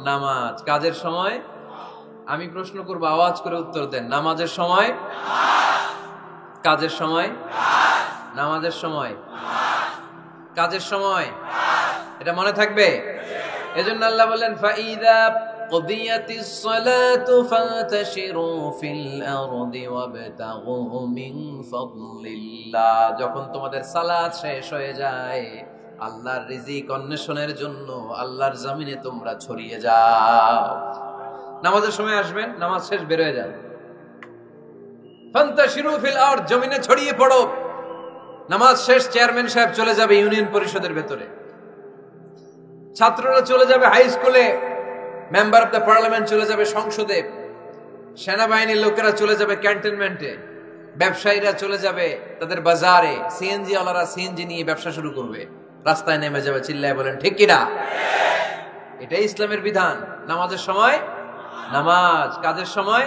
S1: নামাজ, কাজের সময়। আমি প্রশ্ন করব, আওয়াজ করে উত্তর দেন। নামাজের সময়, কাজের সময়, নামাজের সময়, কাজের সময়, এটা মনে থাকবে। এজন্য আল্লাহ বললেন, ফাইদা কুদিয়াতিস সালাতু ফান্তাশিরু ফিল আরদি ওয়াবতাগু মিন ফাদলিল্লাহ। যখন তোমাদের সালাত শেষ হয়ে যায়, আল্লাহর রিজিক অন্বেষণের জন্য আল্লাহর জমিনে তোমরা ছড়িয়ে যাও। নামাজের সময় আসবেন, নামাজ শেষ বের হয়ে যান, ফান্তাশিরু ফিল আরদ, জমিনে ছড়িয়ে পড়ো। নামাজ শেষ, চেয়ারম্যান সাহেব চলে যাবে ইউনিয়ন পরিষদের ভেতরে, ছাত্ররা চলে যাবে হাই স্কুলে, মেম্বার অফ দ্য পার্লামেন্ট চলে যাবে সংসদে, সেনাবাহিনীর লোকেরা চলে যাবে ক্যান্টনমেন্টে, ব্যবসায়ীরা চলে যাবে তাদের বাজারে, সিএনজি ওয়ালারা সিএনজি নিয়ে ব্যবসা শুরু করবে, রাস্তায় নেমে যাবে, চিল্লায় বলেন ঠিক কিনা? এটাই ইসলামের বিধান। নামাজের সময় নামাজ, কাজের সময়।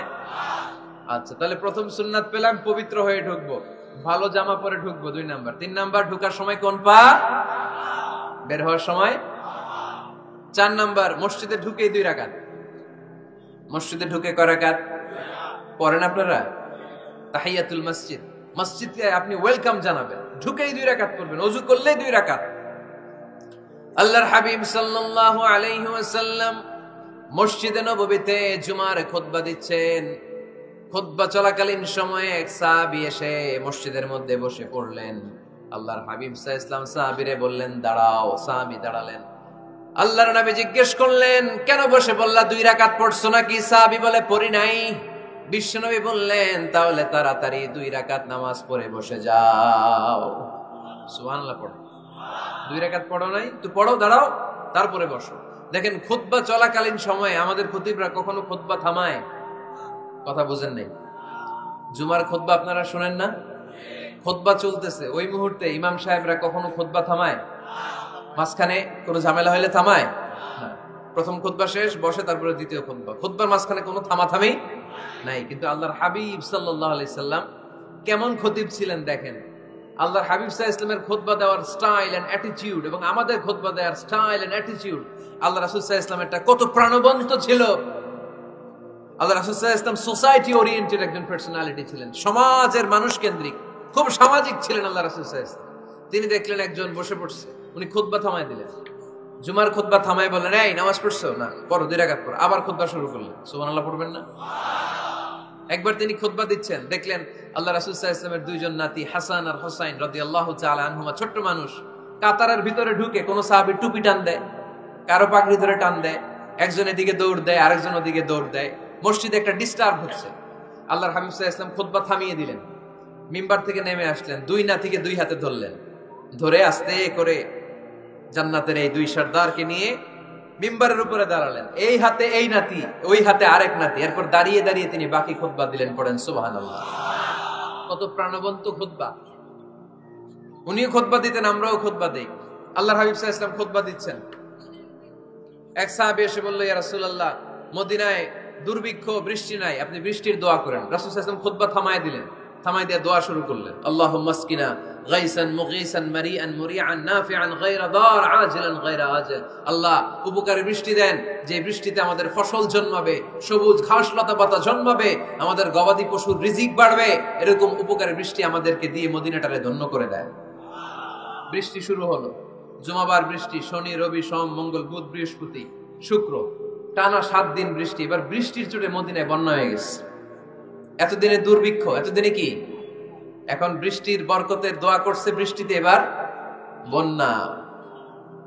S1: আচ্ছা, তাহলে প্রথম সুন্নাত পেলাম, পবিত্র হয়ে ঢুকবো, ভালো জামা পরে ঢুকবো, 2 নাম্বার। 3 নাম্বার, ঢুকার সময় কোন পা, বের হওয়ার সময়। 4 নাম্বার, মসজিদে ঢুকেই 2 রাকাত। মসজিদে ঢুকে কয় রাকাত পড়েন আপনারা? তাহিয়াতুল মসজিদ, মসজিদে আপনি ওয়েলকাম জানাবেন, ঢুকেই 2 রাকাত পড়বেন, ওযু করলেই 2 রাকাত। আল্লাহর হাবিব সাল্লাল্লাহু আলাইহি ওয়াসাল্লাম মসজিদে নববীতে জুমার খুতবা দিচ্ছেন। খুতবা চলাকালীন সময়ে এক সাহাবী এসে মসজিদের মধ্যে বসে পড়লেন। আল্লাহর হাবিব সাল্লাল্লাহু আলাইহি ওয়াসাল্লাম সাহাবীরে বললেন, দাঁড়াও। সাহাবী দাঁড়ালেন। আল্লাহর নবী জিজ্ঞেস করলেন, কেন বসে বললা? 2 রাকাত পড়ছো নাকি? সাহাবী বলে, পড়ি নাই। বিশ্বনবী বললেন, তাহলে তাড়াতাড়ি 2 রাকাত নামাজ পড়ে বসে যাও। সুবহানাল্লাহ পড়ো। 2 রাকাত পড়ো নাই তো পড়ো, দাঁড়াও, তারপরে বসো। দেখেন, খুতবা চলাকালীন সময়ে আমাদের খতিবরা কখনো খুতবা থামায়? কথা বুঝেন নাই? জুমার খুতবা আপনারা শুনেন না? খুতবা চলতেছে, ওই মুহূর্তে ইমাম সাহেবরা কখনো খুতবা থামায়? মাঝখানে কোনো ঝামেলা হলে থামায় না। প্রথম খুতবা শেষ, বসে, তারপরে দ্বিতীয় খুতবা। খুতবার মাঝখানে কোনো থামাথামি নাই। কিন্তু আল্লাহর হাবিব সাল্লাল্লাহু আলাইহি সাল্লাম কেমন খতিব ছিলেন দেখেন। আল্লাহর হাবিব সাল্লাল্লাহু আলাইহি সাল্লামের খুতবা দেওয়ার স্টাইল এন্ড অ্যাটিটিউড এবং আমাদের খুতবা দেওয়ার স্টাইল এন্ড অ্যাটিটিউড, আল্লাহ রাসূল সাল্লাল্লাহু আলাইহি সাল্লামেরটা কত প্রাণবন্ত ছিল। আল্লাহ রাসূল সাল্লাল্লাহু আলাইহি সাল্লাম সোসাইটি ওরিয়েন্টেড একজন পার্সোনালিটি ছিলেন, সমাজের মানুষ কেন্দ্রিক, খুব সামাজিক ছিলেন আল্লাহ রাসূল সাল্লাল্লাহু আলাইহি সাল্লাম। তিনি দেখলেন একজন বসে পড়ছে, উনি খুতবা থামায় দিলেন। জুমার খুতবা থামায় বললেন, এই নামাজ পড়ছো না, পড়ো 2 রাকাত পড়ো। আবার খুতবা শুরু করলেন। সুবহানাল্লাহ পড়বেন না? একবার তিনি খুতবা দিচ্ছেন, দেখলেন আল্লাহ রাসূল সাল্লাল্লাহু আলাইহি ওয়াসাল্লামের 2 জন নাতি হাসান আর হুসাইন রাদিয়াল্লাহু তাআলা আনহুমা, ছোট্ট মানুষ, কাতারের ভিতরে ঢুকে কোন সাহাবী টুপি টান দেয়, কারো পাগড়ি ধরে টান দেয়, একজন এদিকে দৌড় দেয়, আরেকজন ওদিকে দৌড় দেয়। মসজিদে একটা ডিস্টার্ব হচ্ছে। আল্লাহর হাবিব সাল্লাল্লাহু আলাইহি ওয়াসাল্লাম খুতবা থামিয়ে দিলেন, মিম্বার থেকে নেমে আসলেন, 2 নাতিকে 2 হাতে ধরলেন, ধরে আস্তে করে জান্নাতের এই 2 সর্দারকে নিয়ে মিম্বারের উপরে দাঁড়ালেন। এই হাতে এই নাতি, ওই হাতে আরেক নাতি। এরপর দাঁড়িয়ে দাঁড়িয়ে তিনি বাকি খুতবা দিলেন। পড়েন সুবহানাল্লাহ। কত প্রাণবন্ত খুতবা। উনিও খুতবা দিতেন, আমরাও খুতবা দেই। আল্লাহর হাবিব সাল্লাল্লাহু আলাইহি ওয়াসাল্লাম খুতবা দিচ্ছেন, এক সাহাবী এসে বলল, ইয়া রাসূলুল্লাহ, মদিনায় দুর্ভিক্ষ, বৃষ্টি নাই, আপনি বৃষ্টির দোয়া করেন। রাসূল সাল্লাল্লাহু আলাইহি ওয়াসাল্লাম খুতবা থামায় দিলেন, থামাই দিয়ে দোয়া শুরু করলেন, আল্লাহুম্মা আসকিনা গাইসান মুগীসান মারিআন মুরিআন নাফিআন গায়রা দার আজিলান গায়রা আজিল। আল্লাহ, উপকারী বৃষ্টি দেন, যে বৃষ্টিতে আমাদের ফসল জন্মাবে, সবুজ ঘাস লতা পাতা জন্মাবে, আমাদের গবাদি পশুর রিজিক বাড়বে, এরকম উপকারী বৃষ্টি আমাদেরকে দিয়ে মদিনাটারে ধন্য করে দেয়। বৃষ্টি শুরু হলো, জুমাবার বৃষ্টি, শনি রবি সোম মঙ্গল বুধ বৃহস্পতি শুক্র, টানা 7 দিন বৃষ্টি। এবার বৃষ্টির চোটে মদিনায় বন্যা হয়ে গেছে। এতদিনে দুর্ভিক্ষ, এতদিনে কি? এখন বৃষ্টির বরকতের দোয়া করছে, বৃষ্টিতে এবার বন্যা।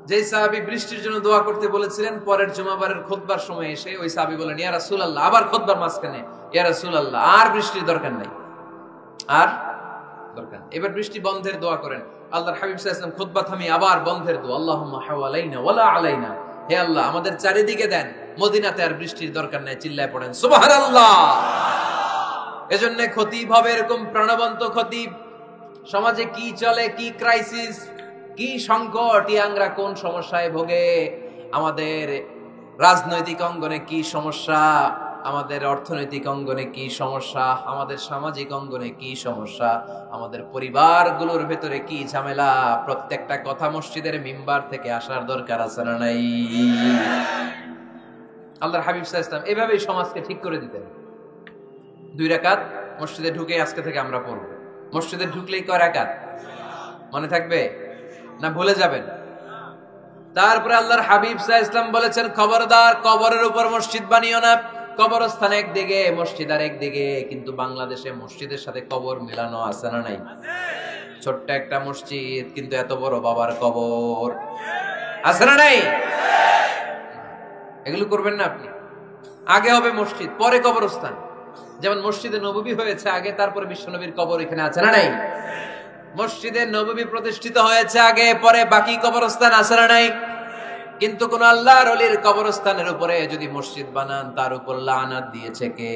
S1: যেই সাহাবী বৃষ্টির জন্য দোয়া করতে বলেছিলেন, পরের জুমাবারের খুতবার সময় এসে ওই সাহাবী বলেন, ইয়া রাসূলুল্লাহ, আবার খুতবার মাঝখানে, ইয়া রাসূলুল্লাহ, আর বৃষ্টির দরকার নাই, আর দরকার। এবার বৃষ্টি বন্ধের দোয়া করেন। আল্লাহর হাবিব সাল্লাল্লাহু আলাইহি ওয়াসাল্লাম খুতবা থামিয়ে আবার বন্ধের দোয়া, আল্লাহুম্মা হাওয়ালাইনা ওয়ালা আলাইনা। হে আল্লাহ, আমাদের চারিদিকে দেন, মদিনাতে আর বৃষ্টির দরকার নাই। চিল্লায় পড়েন সুবহানাল্লাহ। এজন্য খতিব হবে এরকম প্রাণবন্ত খতিব। সমাজে কি চলে, কি ক্রাইসিস, কি সংকট, ইয়াংরা কোন সমস্যায় ভোগে, আমাদের রাজনৈতিক অঙ্গনে কি সমস্যা, আমাদের অর্থনৈতিক অঙ্গনে কি সমস্যা, আমাদের সামাজিক অঙ্গনে কি সমস্যা, আমাদের পরিবারগুলোর ভেতরে কি ঝামেলা, প্রত্যেকটা কথা মসজিদের মিম্বার থেকে আসার দরকার আছে না নাই? আল্লাহর হাবিব সাল্লাল্লাহু আলাইহি ওয়াসাল্লাম এভাবেই সমাজকে ঠিক করে দিতেন। 2 রাকাত মসজিদে ঢুকে আজকে থেকে আমরা পড়ব। মসজিদে ঢুকলেই কয় রাকাত মনে থাকবে না ভুলে যাবেন? তারপরে আল্লাহর হাবিব সাল্লাল্লাহু আলাইহি ওয়াসাল্লাম বলেছেন, খবরদার কবরের উপর মসজিদ বানিও না। কবরস্থান একদিকে, মসজিদ আর একদিকে। কিন্তু বাংলাদেশে মসজিদের সাথে কবর মেলানো আছে না নাই? ছোট্ট একটা মসজিদ, কিন্তু এত বড় বাবার কবর আছে না নাই? এগুলো করবেন না আপনি। আগে হবে মসজিদ, পরে কবরস্থান। যেমন মসজিদে নববী হয়েছে আগে, তারপরে বিশ্বনবীর কবর এখানে আছে না নাই? মসজিদে নববী প্রতিষ্ঠিত হয়েছে আগে, পরে বাকি কবরস্থান আছে না নাই? কিন্তু কোন আল্লাহর ওলির কবরস্থানের উপরে যদি মসজিদ বানান, তার উপর লানাত দিয়েছে কে?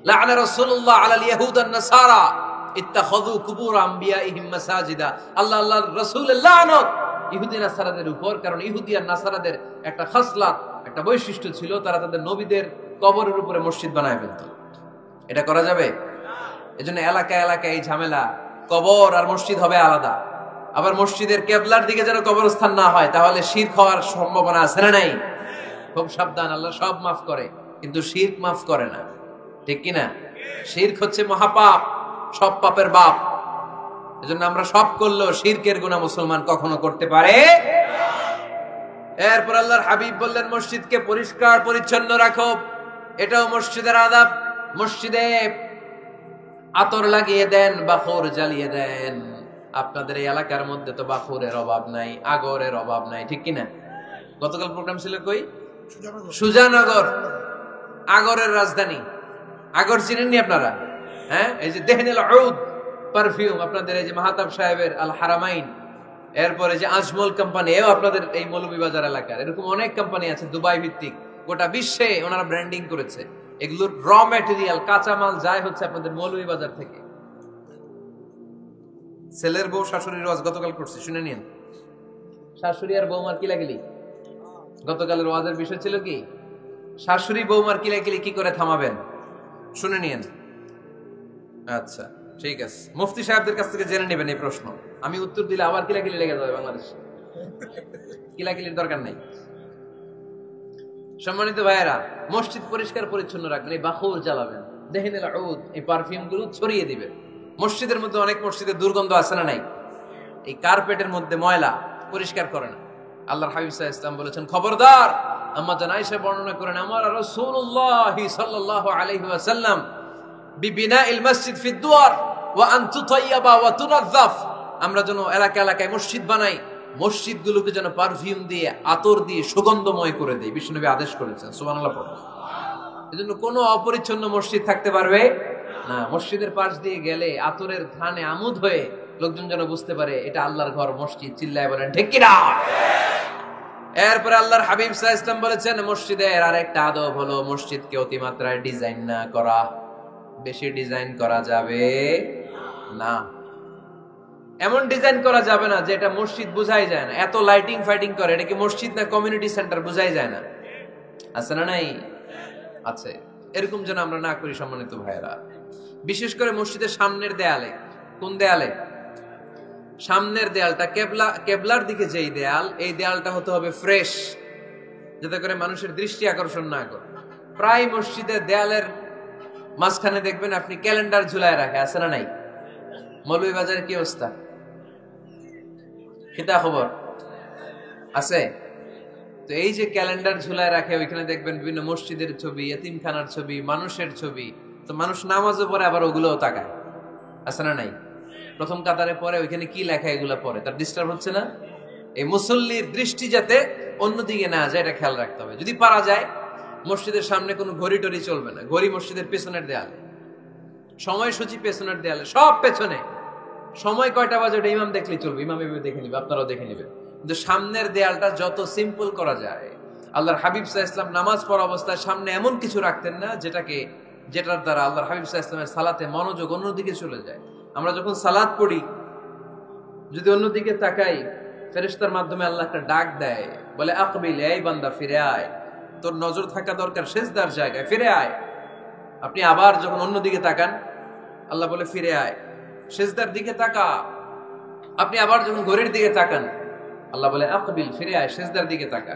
S1: লাআনা রাসূলুল্লাহ আলাল ইয়াহুদ ওয়ান নাসারা ইত্তাখাযু কুবুর আমবিয়াইহিম মাসাজিদা। আল্লাহর রাসূলের লানত ইহুদি নাসারাদের উপর, কারণ ইহুদি আর নাসারাদের একটা খাসলাত, একটা বৈশিষ্ট্য ছিল, তারা তাদের নবীদের কবরের উপরে মসজিদ বানায় ফেলত। এটা করা যাবে? এজন্য এলাকায় এলাকায় এই ঝামেলা, কবর আর মসজিদ হবে আলাদা। আবার মসজিদের কেবলার দিকে যেন কবরস্থান না হয়, তাহলে শিরক হওয়ার সম্ভাবনা আছে না নাই? খুব সাবধান। আল্লাহ সব মাফ করে, কিন্তু শিরক মাফ করে না, ঠিক কি না? শিরক হচ্ছে মহাপাপ, সব পাপের বাপ। এজন্য আমরা সব করলেও শিরকের গুনাহ মুসলমান কখনো করতে পারে। এরপর আল্লাহর হাবিব বললেন, মসজিদকে পরিষ্কার পরিচ্ছন্ন রাখো, এটাও মসজিদের আদাব। মসজিদে আতর লাগিয়ে দেন, বাখর জ্বালিয়ে দেন। আপনাদের এই এলাকার মধ্যে তো বাখরের অভাব নাই, আগরের অভাব নাই, ঠিক কিনা? গতকাল প্রোগ্রাম ছিল কই? সুজানগর, আগরের রাজধানী। আগর চিনেননি আপনারা? হ্যাঁ, এই যে দেহনেল উদ পারফিউম, আপনাদের এই যে মাহতাব সাহেবের আল হারামাইন, এরপরে যে আজমল কোম্পানি, এও আপনাদের এই মৌলভীবাজার এলাকার। এরকম অনেক কোম্পানি আছে দুবাই ভিত্তিক, গোটা বিশ্বে ওনারা ব্র্যান্ডিং করেছে। এগুলোর র ম্যাটেরিয়াল, কাঁচামাল যায় হচ্ছে আপনাদের মৌলভীবাজার থেকে। ছেলের বউ শাশুড়ির ওয়াজ গতকাল করছে, শুনে নিন। শাশুড়ি আর বৌমার কিলাকিলি, গতকালের ওয়াজের বিষয় ছিল কি? শাশুড়ি বৌমার কিলাকিলি কি করে থামাবেন, শুনে নিন। আচ্ছা ঠিক আছে, মুফতি সাহেবদের কাছ থেকে জেনে নেবেন এই প্রশ্ন। আমি উত্তর দিলে আবার কিলাকিলি লেগে যাবে বাংলাদেশ, কিলাকিলির দরকার নাই। সম্মানিত ভাইয়েরা, মসজিদ পরিষ্কার পরিচ্ছন্ন রাখবেন, এই বাখুর জ্বালাবেন, দেহিনেল উদ, এই পারফিউম গুলো ছড়িয়ে দিবেন। মসজিদের মধ্যে অনেক মসজিদে দুর্গন্ধ আছে না নাই? এই কার্পেটের মধ্যে ময়লা, পরিষ্কার করে না। আল্লাহর হাবিব সাল্লাল্লাহু আলাইহি ওয়াসাল্লাম বলেছেন, খবরদার। আম্মা জান আয়েশা বর্ণনা করেন, আমার রাসূলুল্লাহ সাল্লাল্লাহু আলাইহি ওয়াসাল্লাম বিবিনাইল মসজিদ ফি দুয়ার ওয়া আন তুতাইয়াবা ওয়া তুনাযাফ, আমরা যেন এলাকা এলাকায় মসজিদ বানাই, মসজিদগুলোকে যেন পারফিউম দিয়ে, আতর দিয়ে সুগন্ধময় করে দেয়, বিশ্বনবী আদেশ করেছেন। সুবহানাল্লাহ পড়ো। এজন্য কোনো অপরিচ্ছন্ন মসজিদ থাকতে পারবে না। মসজিদের পাশ দিয়ে গেলে আতরের ঘ্রাণে আমোদ হয়ে লোকজন যেন বুঝতে পারে এটা আল্লাহর ঘর, মসজিদ। চিল্লায় বলেন ঠিক কি না? এরপরে আল্লাহর হাবিব সাল্লাল্লাহু আলাইহি ওয়াসাল্লাম বলেছেন, মসজিদের আরেকটা আদব হলো মসজিদকে অতিমাত্রায় ডিজাইন না করা। বেশি ডিজাইন করা যাবে না। এমন ডিজাইন করা যাবে না যে এটা মসজিদ বোঝাই যায় না। এত লাইটিং ফাইটিং করে, এটা কি মসজিদ না কমিউনিটি সেন্টার বোঝাই যায় না। আছে না নাই? আছে। এরকম যেন আমরা না করি সম্মানিত ভাইয়েরা। বিশেষ করে মসজিদের সামনের দেয়ালে। কোন দেয়ালে? সামনের দেয়ালটা, কেবলার দিকে যেই দেয়াল, এই দেয়ালটা হতে হবে ফ্রেশ, যাতে করে মানুষের দৃষ্টি আকর্ষণ না করে। প্রায় মসজিদের দেয়ালের মাঝখানে দেখবেন আপনি ক্যালেন্ডার ঝুলায় রাখে, আছে না নাই? মৌলভীবাজারের কি অবস্থা? খিতা খবর আছে তো। এই যে ক্যালেন্ডার ঝুলায় রাখে, ওইখানে দেখবেন বিভিন্ন মসজিদের ছবি, এতিমখানার ছবি, মানুষের ছবি। তো মানুষ নামাজও পড়ে, আবার ওগুলোও তাকায়, আছে না নাই? প্রথম কাতারে পরে ওইখানে কি লেখা, এগুলো পরে, তার ডিস্টার্ব হচ্ছে না? এই মুসল্লির দৃষ্টি যাতে অন্যদিকে না যায়, এটা খেয়াল রাখতে হবে। যদি পারা যায়, মসজিদের সামনে কোনো ঘড়ি টড়ি চলবে না। ঘড়ি মসজিদের পেছনের দেয়ালে, সময়সূচি পেছনের দেয়ালে, সব পেছনে। সময় কয়টা বাজে ওটা ইমাম দেখলেই চলবে, ইমাম এভাবে দেখে নিবে, আপনারাও দেখে নিবেন। কিন্তু সামনের দেয়ালটা যত সিম্পল করা যায়। আল্লাহর হাবিব সাল্লাল্লাহু আলাইহি ওয়াসাল্লাম নামাজ পড়া অবস্থায় সামনে এমন কিছু রাখতেন না যেটার দ্বারা আল্লাহর হাবিব সাল্লাল্লাহু আলাইহি ওয়াসাল্লামের সালাতে মনোযোগ অন্যদিকে চলে যায়। আমরা যখন সালাত পড়ি, যদি অন্যদিকে তাকাই, ফেরেশতার মাধ্যমে আল্লাহ একটা ডাক দেয়, বলে আকবিল, এই বান্দা ফিরে আয়, তোর নজর থাকা দরকার সিজদার জায়গায়, ফিরে আয়। আপনি আবার যখন অন্যদিকে তাকান, আল্লাহ বলে ফিরে আয়, সিজদার দিকে তাকা। আপনি আবার যখন ঘড়ির দিকে তাকান, আল্লাহ বলে আকবিল, ফিরে আয়, সিজদার দিকে তাকা।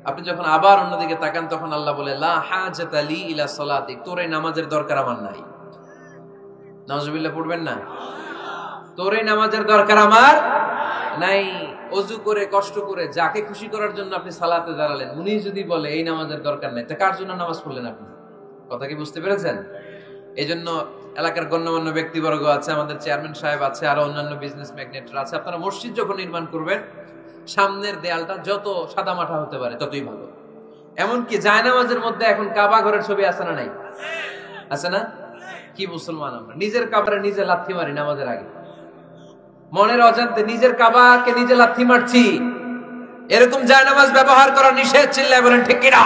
S1: আপনি যখন আবার অন্যদিকে তাকান, তখন আল্লাহ বলে লা হাজাতা লি ইলা সালাতিক, তোর এই নামাজের দরকার আমার নাই। নাউজুবিল্লাহ পড়বেন না? তোর এই নামাজের দরকার আমার নাই। ওযু করে কষ্ট করে যাকে খুশি করার জন্য আপনি সালাতে দাঁড়ালেন, উনি যদি বলে এই নামাজের দরকার নাই, তা কার জন্য নামাজ পড়লেন আপনি? কথা কি বুঝতে পেরেছেন? এই জন্য এলাকার গণ্যমান্য ব্যক্তিবর্গ আছে, আমাদের চেয়ারম্যান সাহেব আছে, আরো অন্যান্য বিজনেস ম্যাগনেটরা আছে। আপনারা মসজিদ যখন নির্মাণ করবেন, সামনের দেয়ালটা যত সাদামাটা হতে পারে ততই ভালো। এমনকি জায়নামাজের মধ্যে এখন কাবা ঘরের ছবি আছে না নাই? আছে না? কি মুসলমান আমরা, নিজের কাবারে নিজে লাথি মারি নামাজের আগে, মনের অজান্তে নিজের কাবাকে নিজে লাথি মারছি। এরকম জায়নামাজ ব্যবহার করা নিষেধ। চিল্লায় বলেন ঠিক কি না?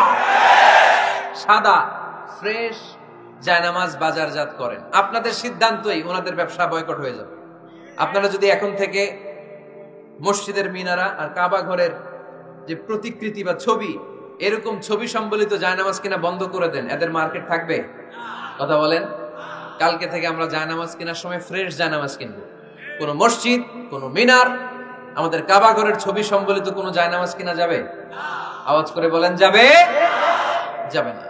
S1: সাদা ফ্রেশ জায়নামাজ বাজারজাত করেন, আপনাদের সিদ্ধান্তই ওনাদের ব্যবসা বয়কট হয়ে যাবে। আপনারা যদি এখন থেকে মসজিদের মিনারা আর কাবা ঘরের যে প্রতিকৃতি বা ছবি, এরকম ছবি সম্বলিত জায়নামাজ কিনা বন্ধ করে দেন, এদের মার্কেট থাকবে? কথা বলেন। কালকে থেকে আমরা জায়নামাজ কেনার সময় ফ্রেশ জায়নামাজ কিনবো। কোন মসজিদ, কোন মিনার, আমাদের কাবা ঘরের ছবি সম্বলিত কোন জায়নামাজ কিনা যাবে? আওয়াজ করে বলেন, যাবে? যাবে না।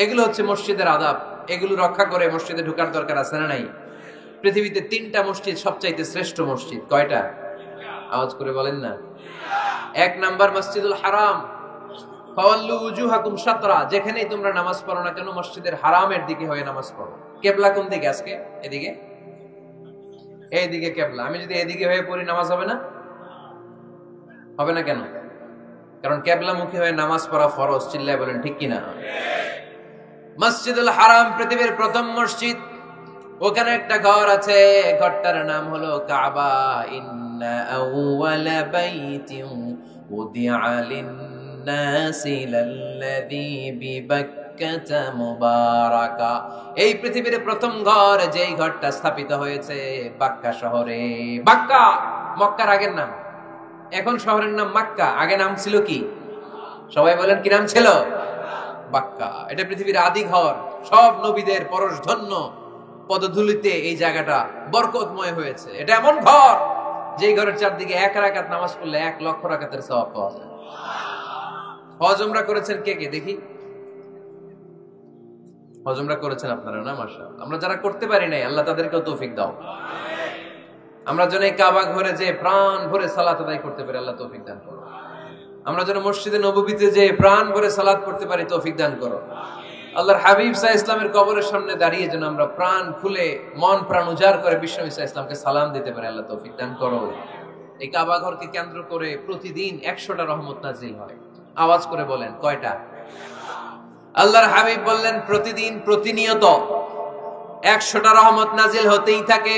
S1: এগুলো হচ্ছে মসজিদের আদাব। এগুলো রক্ষা করে মসজিদে ঢোকার দরকার আছে না নাই? পৃথিবীতে 3টা মসজিদ সবচাইতে শ্রেষ্ঠ মসজিদ। কয়টা? আওয়াজ করে বলেন না। 1 নাম্বার মসজিদুল হারাম, ফাওয়াল্লু উজুহাকুম শাতরা, যেখানেই তোমরা নামাজ পড়ো না কেন মসজিদের হারামের দিকে হয়ে নামাজ পড়ো। কিবলা কোন দিকে আজকে? এদিকে, এইদিকে কিবলা। আমি যদি এদিকে হয়ে পড়ি, নামাজ হবে না? হবে না কেন? কারণ কিবলামুখী হয়ে নামাজ পড়া ফরজ। চিল্লায় বলেন ঠিক কি না? মসজিদুল হারাম পৃথিবীর প্রথম মসজিদ। ওখানে একটা ঘর আছে, ঘরটার নাম হলো কাবা। ইন্না আউওয়ালা বাইতিন উদিআ লিন নাসি লাল্লাযী বিবাক্কাতা মুবারাকা। এই পৃথিবীর প্রথম ঘর, যেই ঘরটা স্থাপিত হয়েছে বাক্কা শহরে। বাক্কা মক্কার আগের নাম, এখন শহরের নাম মক্কা, আগে নাম ছিল কি? সবাই বলেন কি নাম ছিল? বাক্কা। এটা পৃথিবীর আদি ঘর, সব নবীদের পরশধন্য পদধূলিতে এই জায়গাটা বরকতময় হয়েছে। এটা এমন ঘর যেই ঘরের চারদিকে 1 রাকাত নামাজ পড়লে 1 লক্ষ রাকাতের সওয়াব পাওয়া যায়। হজ উমরা করেছেন কে কে দেখি? হজ উমরা করেছেন আপনারা না? মাশাআল্লাহ। আমরা যারা করতে পারি নাই, আল্লাহ তাদেরকেও তৌফিক দাও। আমরা যেন এই কাবা ঘরে যে প্রাণ ভরে সালাত আদায় করতে পারি, আল্লাহ তৌফিক দান করো। আমরা যেন মসজিদে নববীতে যে প্রাণ ভরে সালাত করতে পারি, তৌফিক দান করো। আল্লাহর হাবিব সাল্লাল্লাহু আলাইহি ইসলামের কবরের সামনে দাঁড়িয়ে যেন আমরা প্রাণ খুলে মন প্রাণ উজাড় করে বিশ্বনবী সাল্লাল্লাহু আলাইহি ইসলামকে সালাম দিতে পারি, আল্লাহ তৌফিক দান করো। এই কাবা ঘরকে কেন্দ্র করে প্রতিদিন 100টা রহমত নাজিল হয়। আওয়াজ করে বলেন কয়টা? আল্লাহর হাবিব বললেন প্রতিদিন প্রতিনিয়ত 100টা রহমত নাজিল হতেই থাকে।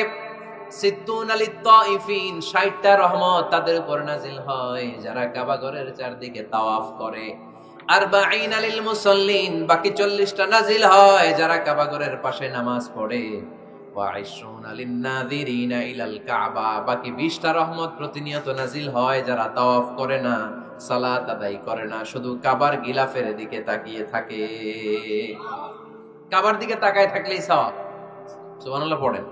S1: 60টা রহমত তাদের উপর নাজিল হয় যারা কাবা ঘরের চারদিকে তাওয়াফ করে। 40 লিল মুসাল্লিন, বাকি 40টা নাজিল হয় যারা কাবা ঘরের পাশে নামাজ পড়ে। ওয়া 20 লিন নাযিরিনা ইলাল কাবা, বাকি 20টা রহমত প্রতিনিয়ত নাজিল হয় যারা তাওয়াফ করে না, সালাত আদায় করে না, শুধু কাবার গিলাফের দিকে তাকিয়ে থাকে। কাবার দিকে তাকায় থাকলেই সওয়াব। সুবহানাল্লাহ পড়েন।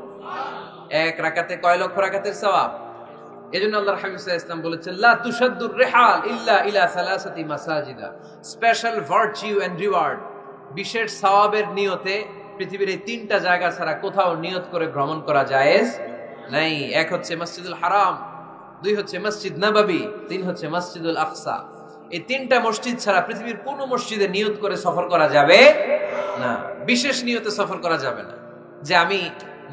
S1: 1 রাকাতে কয় লক্ষ রাকাতের সওয়াব? এজন্য আল্লাহর হাবিব সাল্লাল্লাহু আলাইহি ওয়াসাল্লাম বলেছেন, লা তুশাদ্দুর রিহাল ইল্লা ইলা সালাসাতি মাসাজিদা। স্পেশাল ভার্চু এন্ড রিওয়ার্ড, বিশেষ সওয়াবের নিয়তে পৃথিবীর এই 3টা জায়গা ছাড়া কোথাও নিয়ত করে ভ্রমণ করা জায়েজ নাই। 1 হচ্ছে মসজিদুল হারাম, 2 হচ্ছে মসজিদ নববী, 3 হচ্ছে মসজিদুল আকসা। এই 3টা মসজিদ ছাড়া পৃথিবীর কোনো মসজিদে নিয়ত করে সফর করা যাবে না। বিশেষ নিয়তে সফর করা যাবে না যে আমি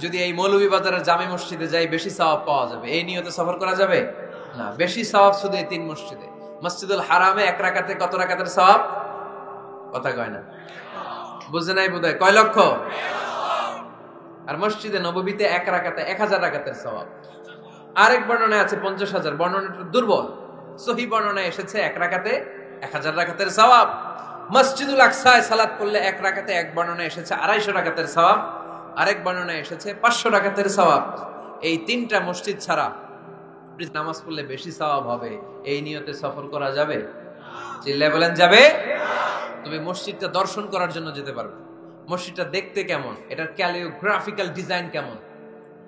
S1: যদি এই মৌলভীবাজারের জামে মসজিদে যাই বেশি সওয়াব পাওয়া যাবে, এই নিয়তে সফর করা যাবে না। বেশি সওয়াব শুধু এই 3 মসজিদে। মসজিদুল হারামে 1 রাকাতে কত রাকাতের সওয়াব? কথা কয় না, বুঝে নাই বোধহয়। কয় লক্ষ? আর মসজিদে নববীতে 1 রাকাতে 1000 রাকাতের সওয়াব। আরেক বর্ণনায় আছে 50,000, বর্ণনাটা দুর্বল। সহিহ বর্ণনায় এসেছে 1 রাকাতে 1000 রাকাতের সওয়াব। মসজিদুল আকসায় সালাত করলে 1 রাকাতে, এক বর্ণনায় এসেছে 250 রাকাতের সওয়াব, আরেক বর্ণনায় এসেছে 500 রাকাতের সওয়াব। এই 3টা মসজিদ ছাড়া নামাজ পড়লে বেশি সওয়াব হবে, এই নিয়তে সফর করা যাবে? চিল্লায় বলেন যাবে। তবে মসজিদটা দর্শন করার জন্য যেতে পারবে। মসজিদটা দেখতে কেমন, এটার ক্যালিওগ্রাফিক্যাল ডিজাইন কেমন,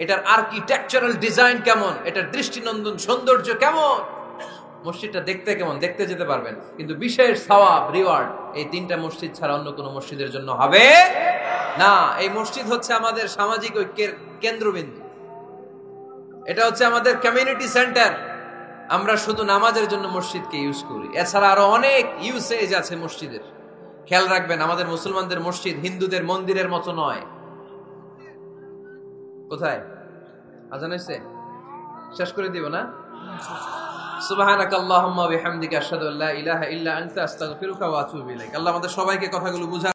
S1: এটার আর্কিটেকচারাল ডিজাইন কেমন, এটার দৃষ্টিনন্দন সৌন্দর্য কেমন, মসজিদটা দেখতে কেমন, দেখতে যেতে পারবেন। কিন্তু বিশেষ সওয়াব রিওয়ার্ড এই 3টা মসজিদ ছাড়া অন্য কোনো মসজিদের জন্য হবে না। এই মসজিদ হচ্ছে আমাদের সামাজিক ঐক্যের কেন্দ্রবিন্দু, এটা হচ্ছে আমাদের কমিউনিটি সেন্টার। আমরা শুধু নামাজের জন্য মসজিদকে ইউজ করি, এছাড়া আরো অনেক ইউসেজ আছে মসজিদের। খেয়াল রাখবেন, আমাদের মুসলমানদের মসজিদ হিন্দুদের মন্দিরের মতো নয়। কোথায় আজান হইছে? শেষ করে দিব না? সুবহানাকাল্লাহুম্মা ওয়া বিহামদিকা আশহাদু আল্লা ইলাহা ইল্লা আনতা আস্তাগফিরুকা ওয়া আতুবু ইলাইক। আল্লাহ আমাদের সবাইকে কথাগুলো বুঝা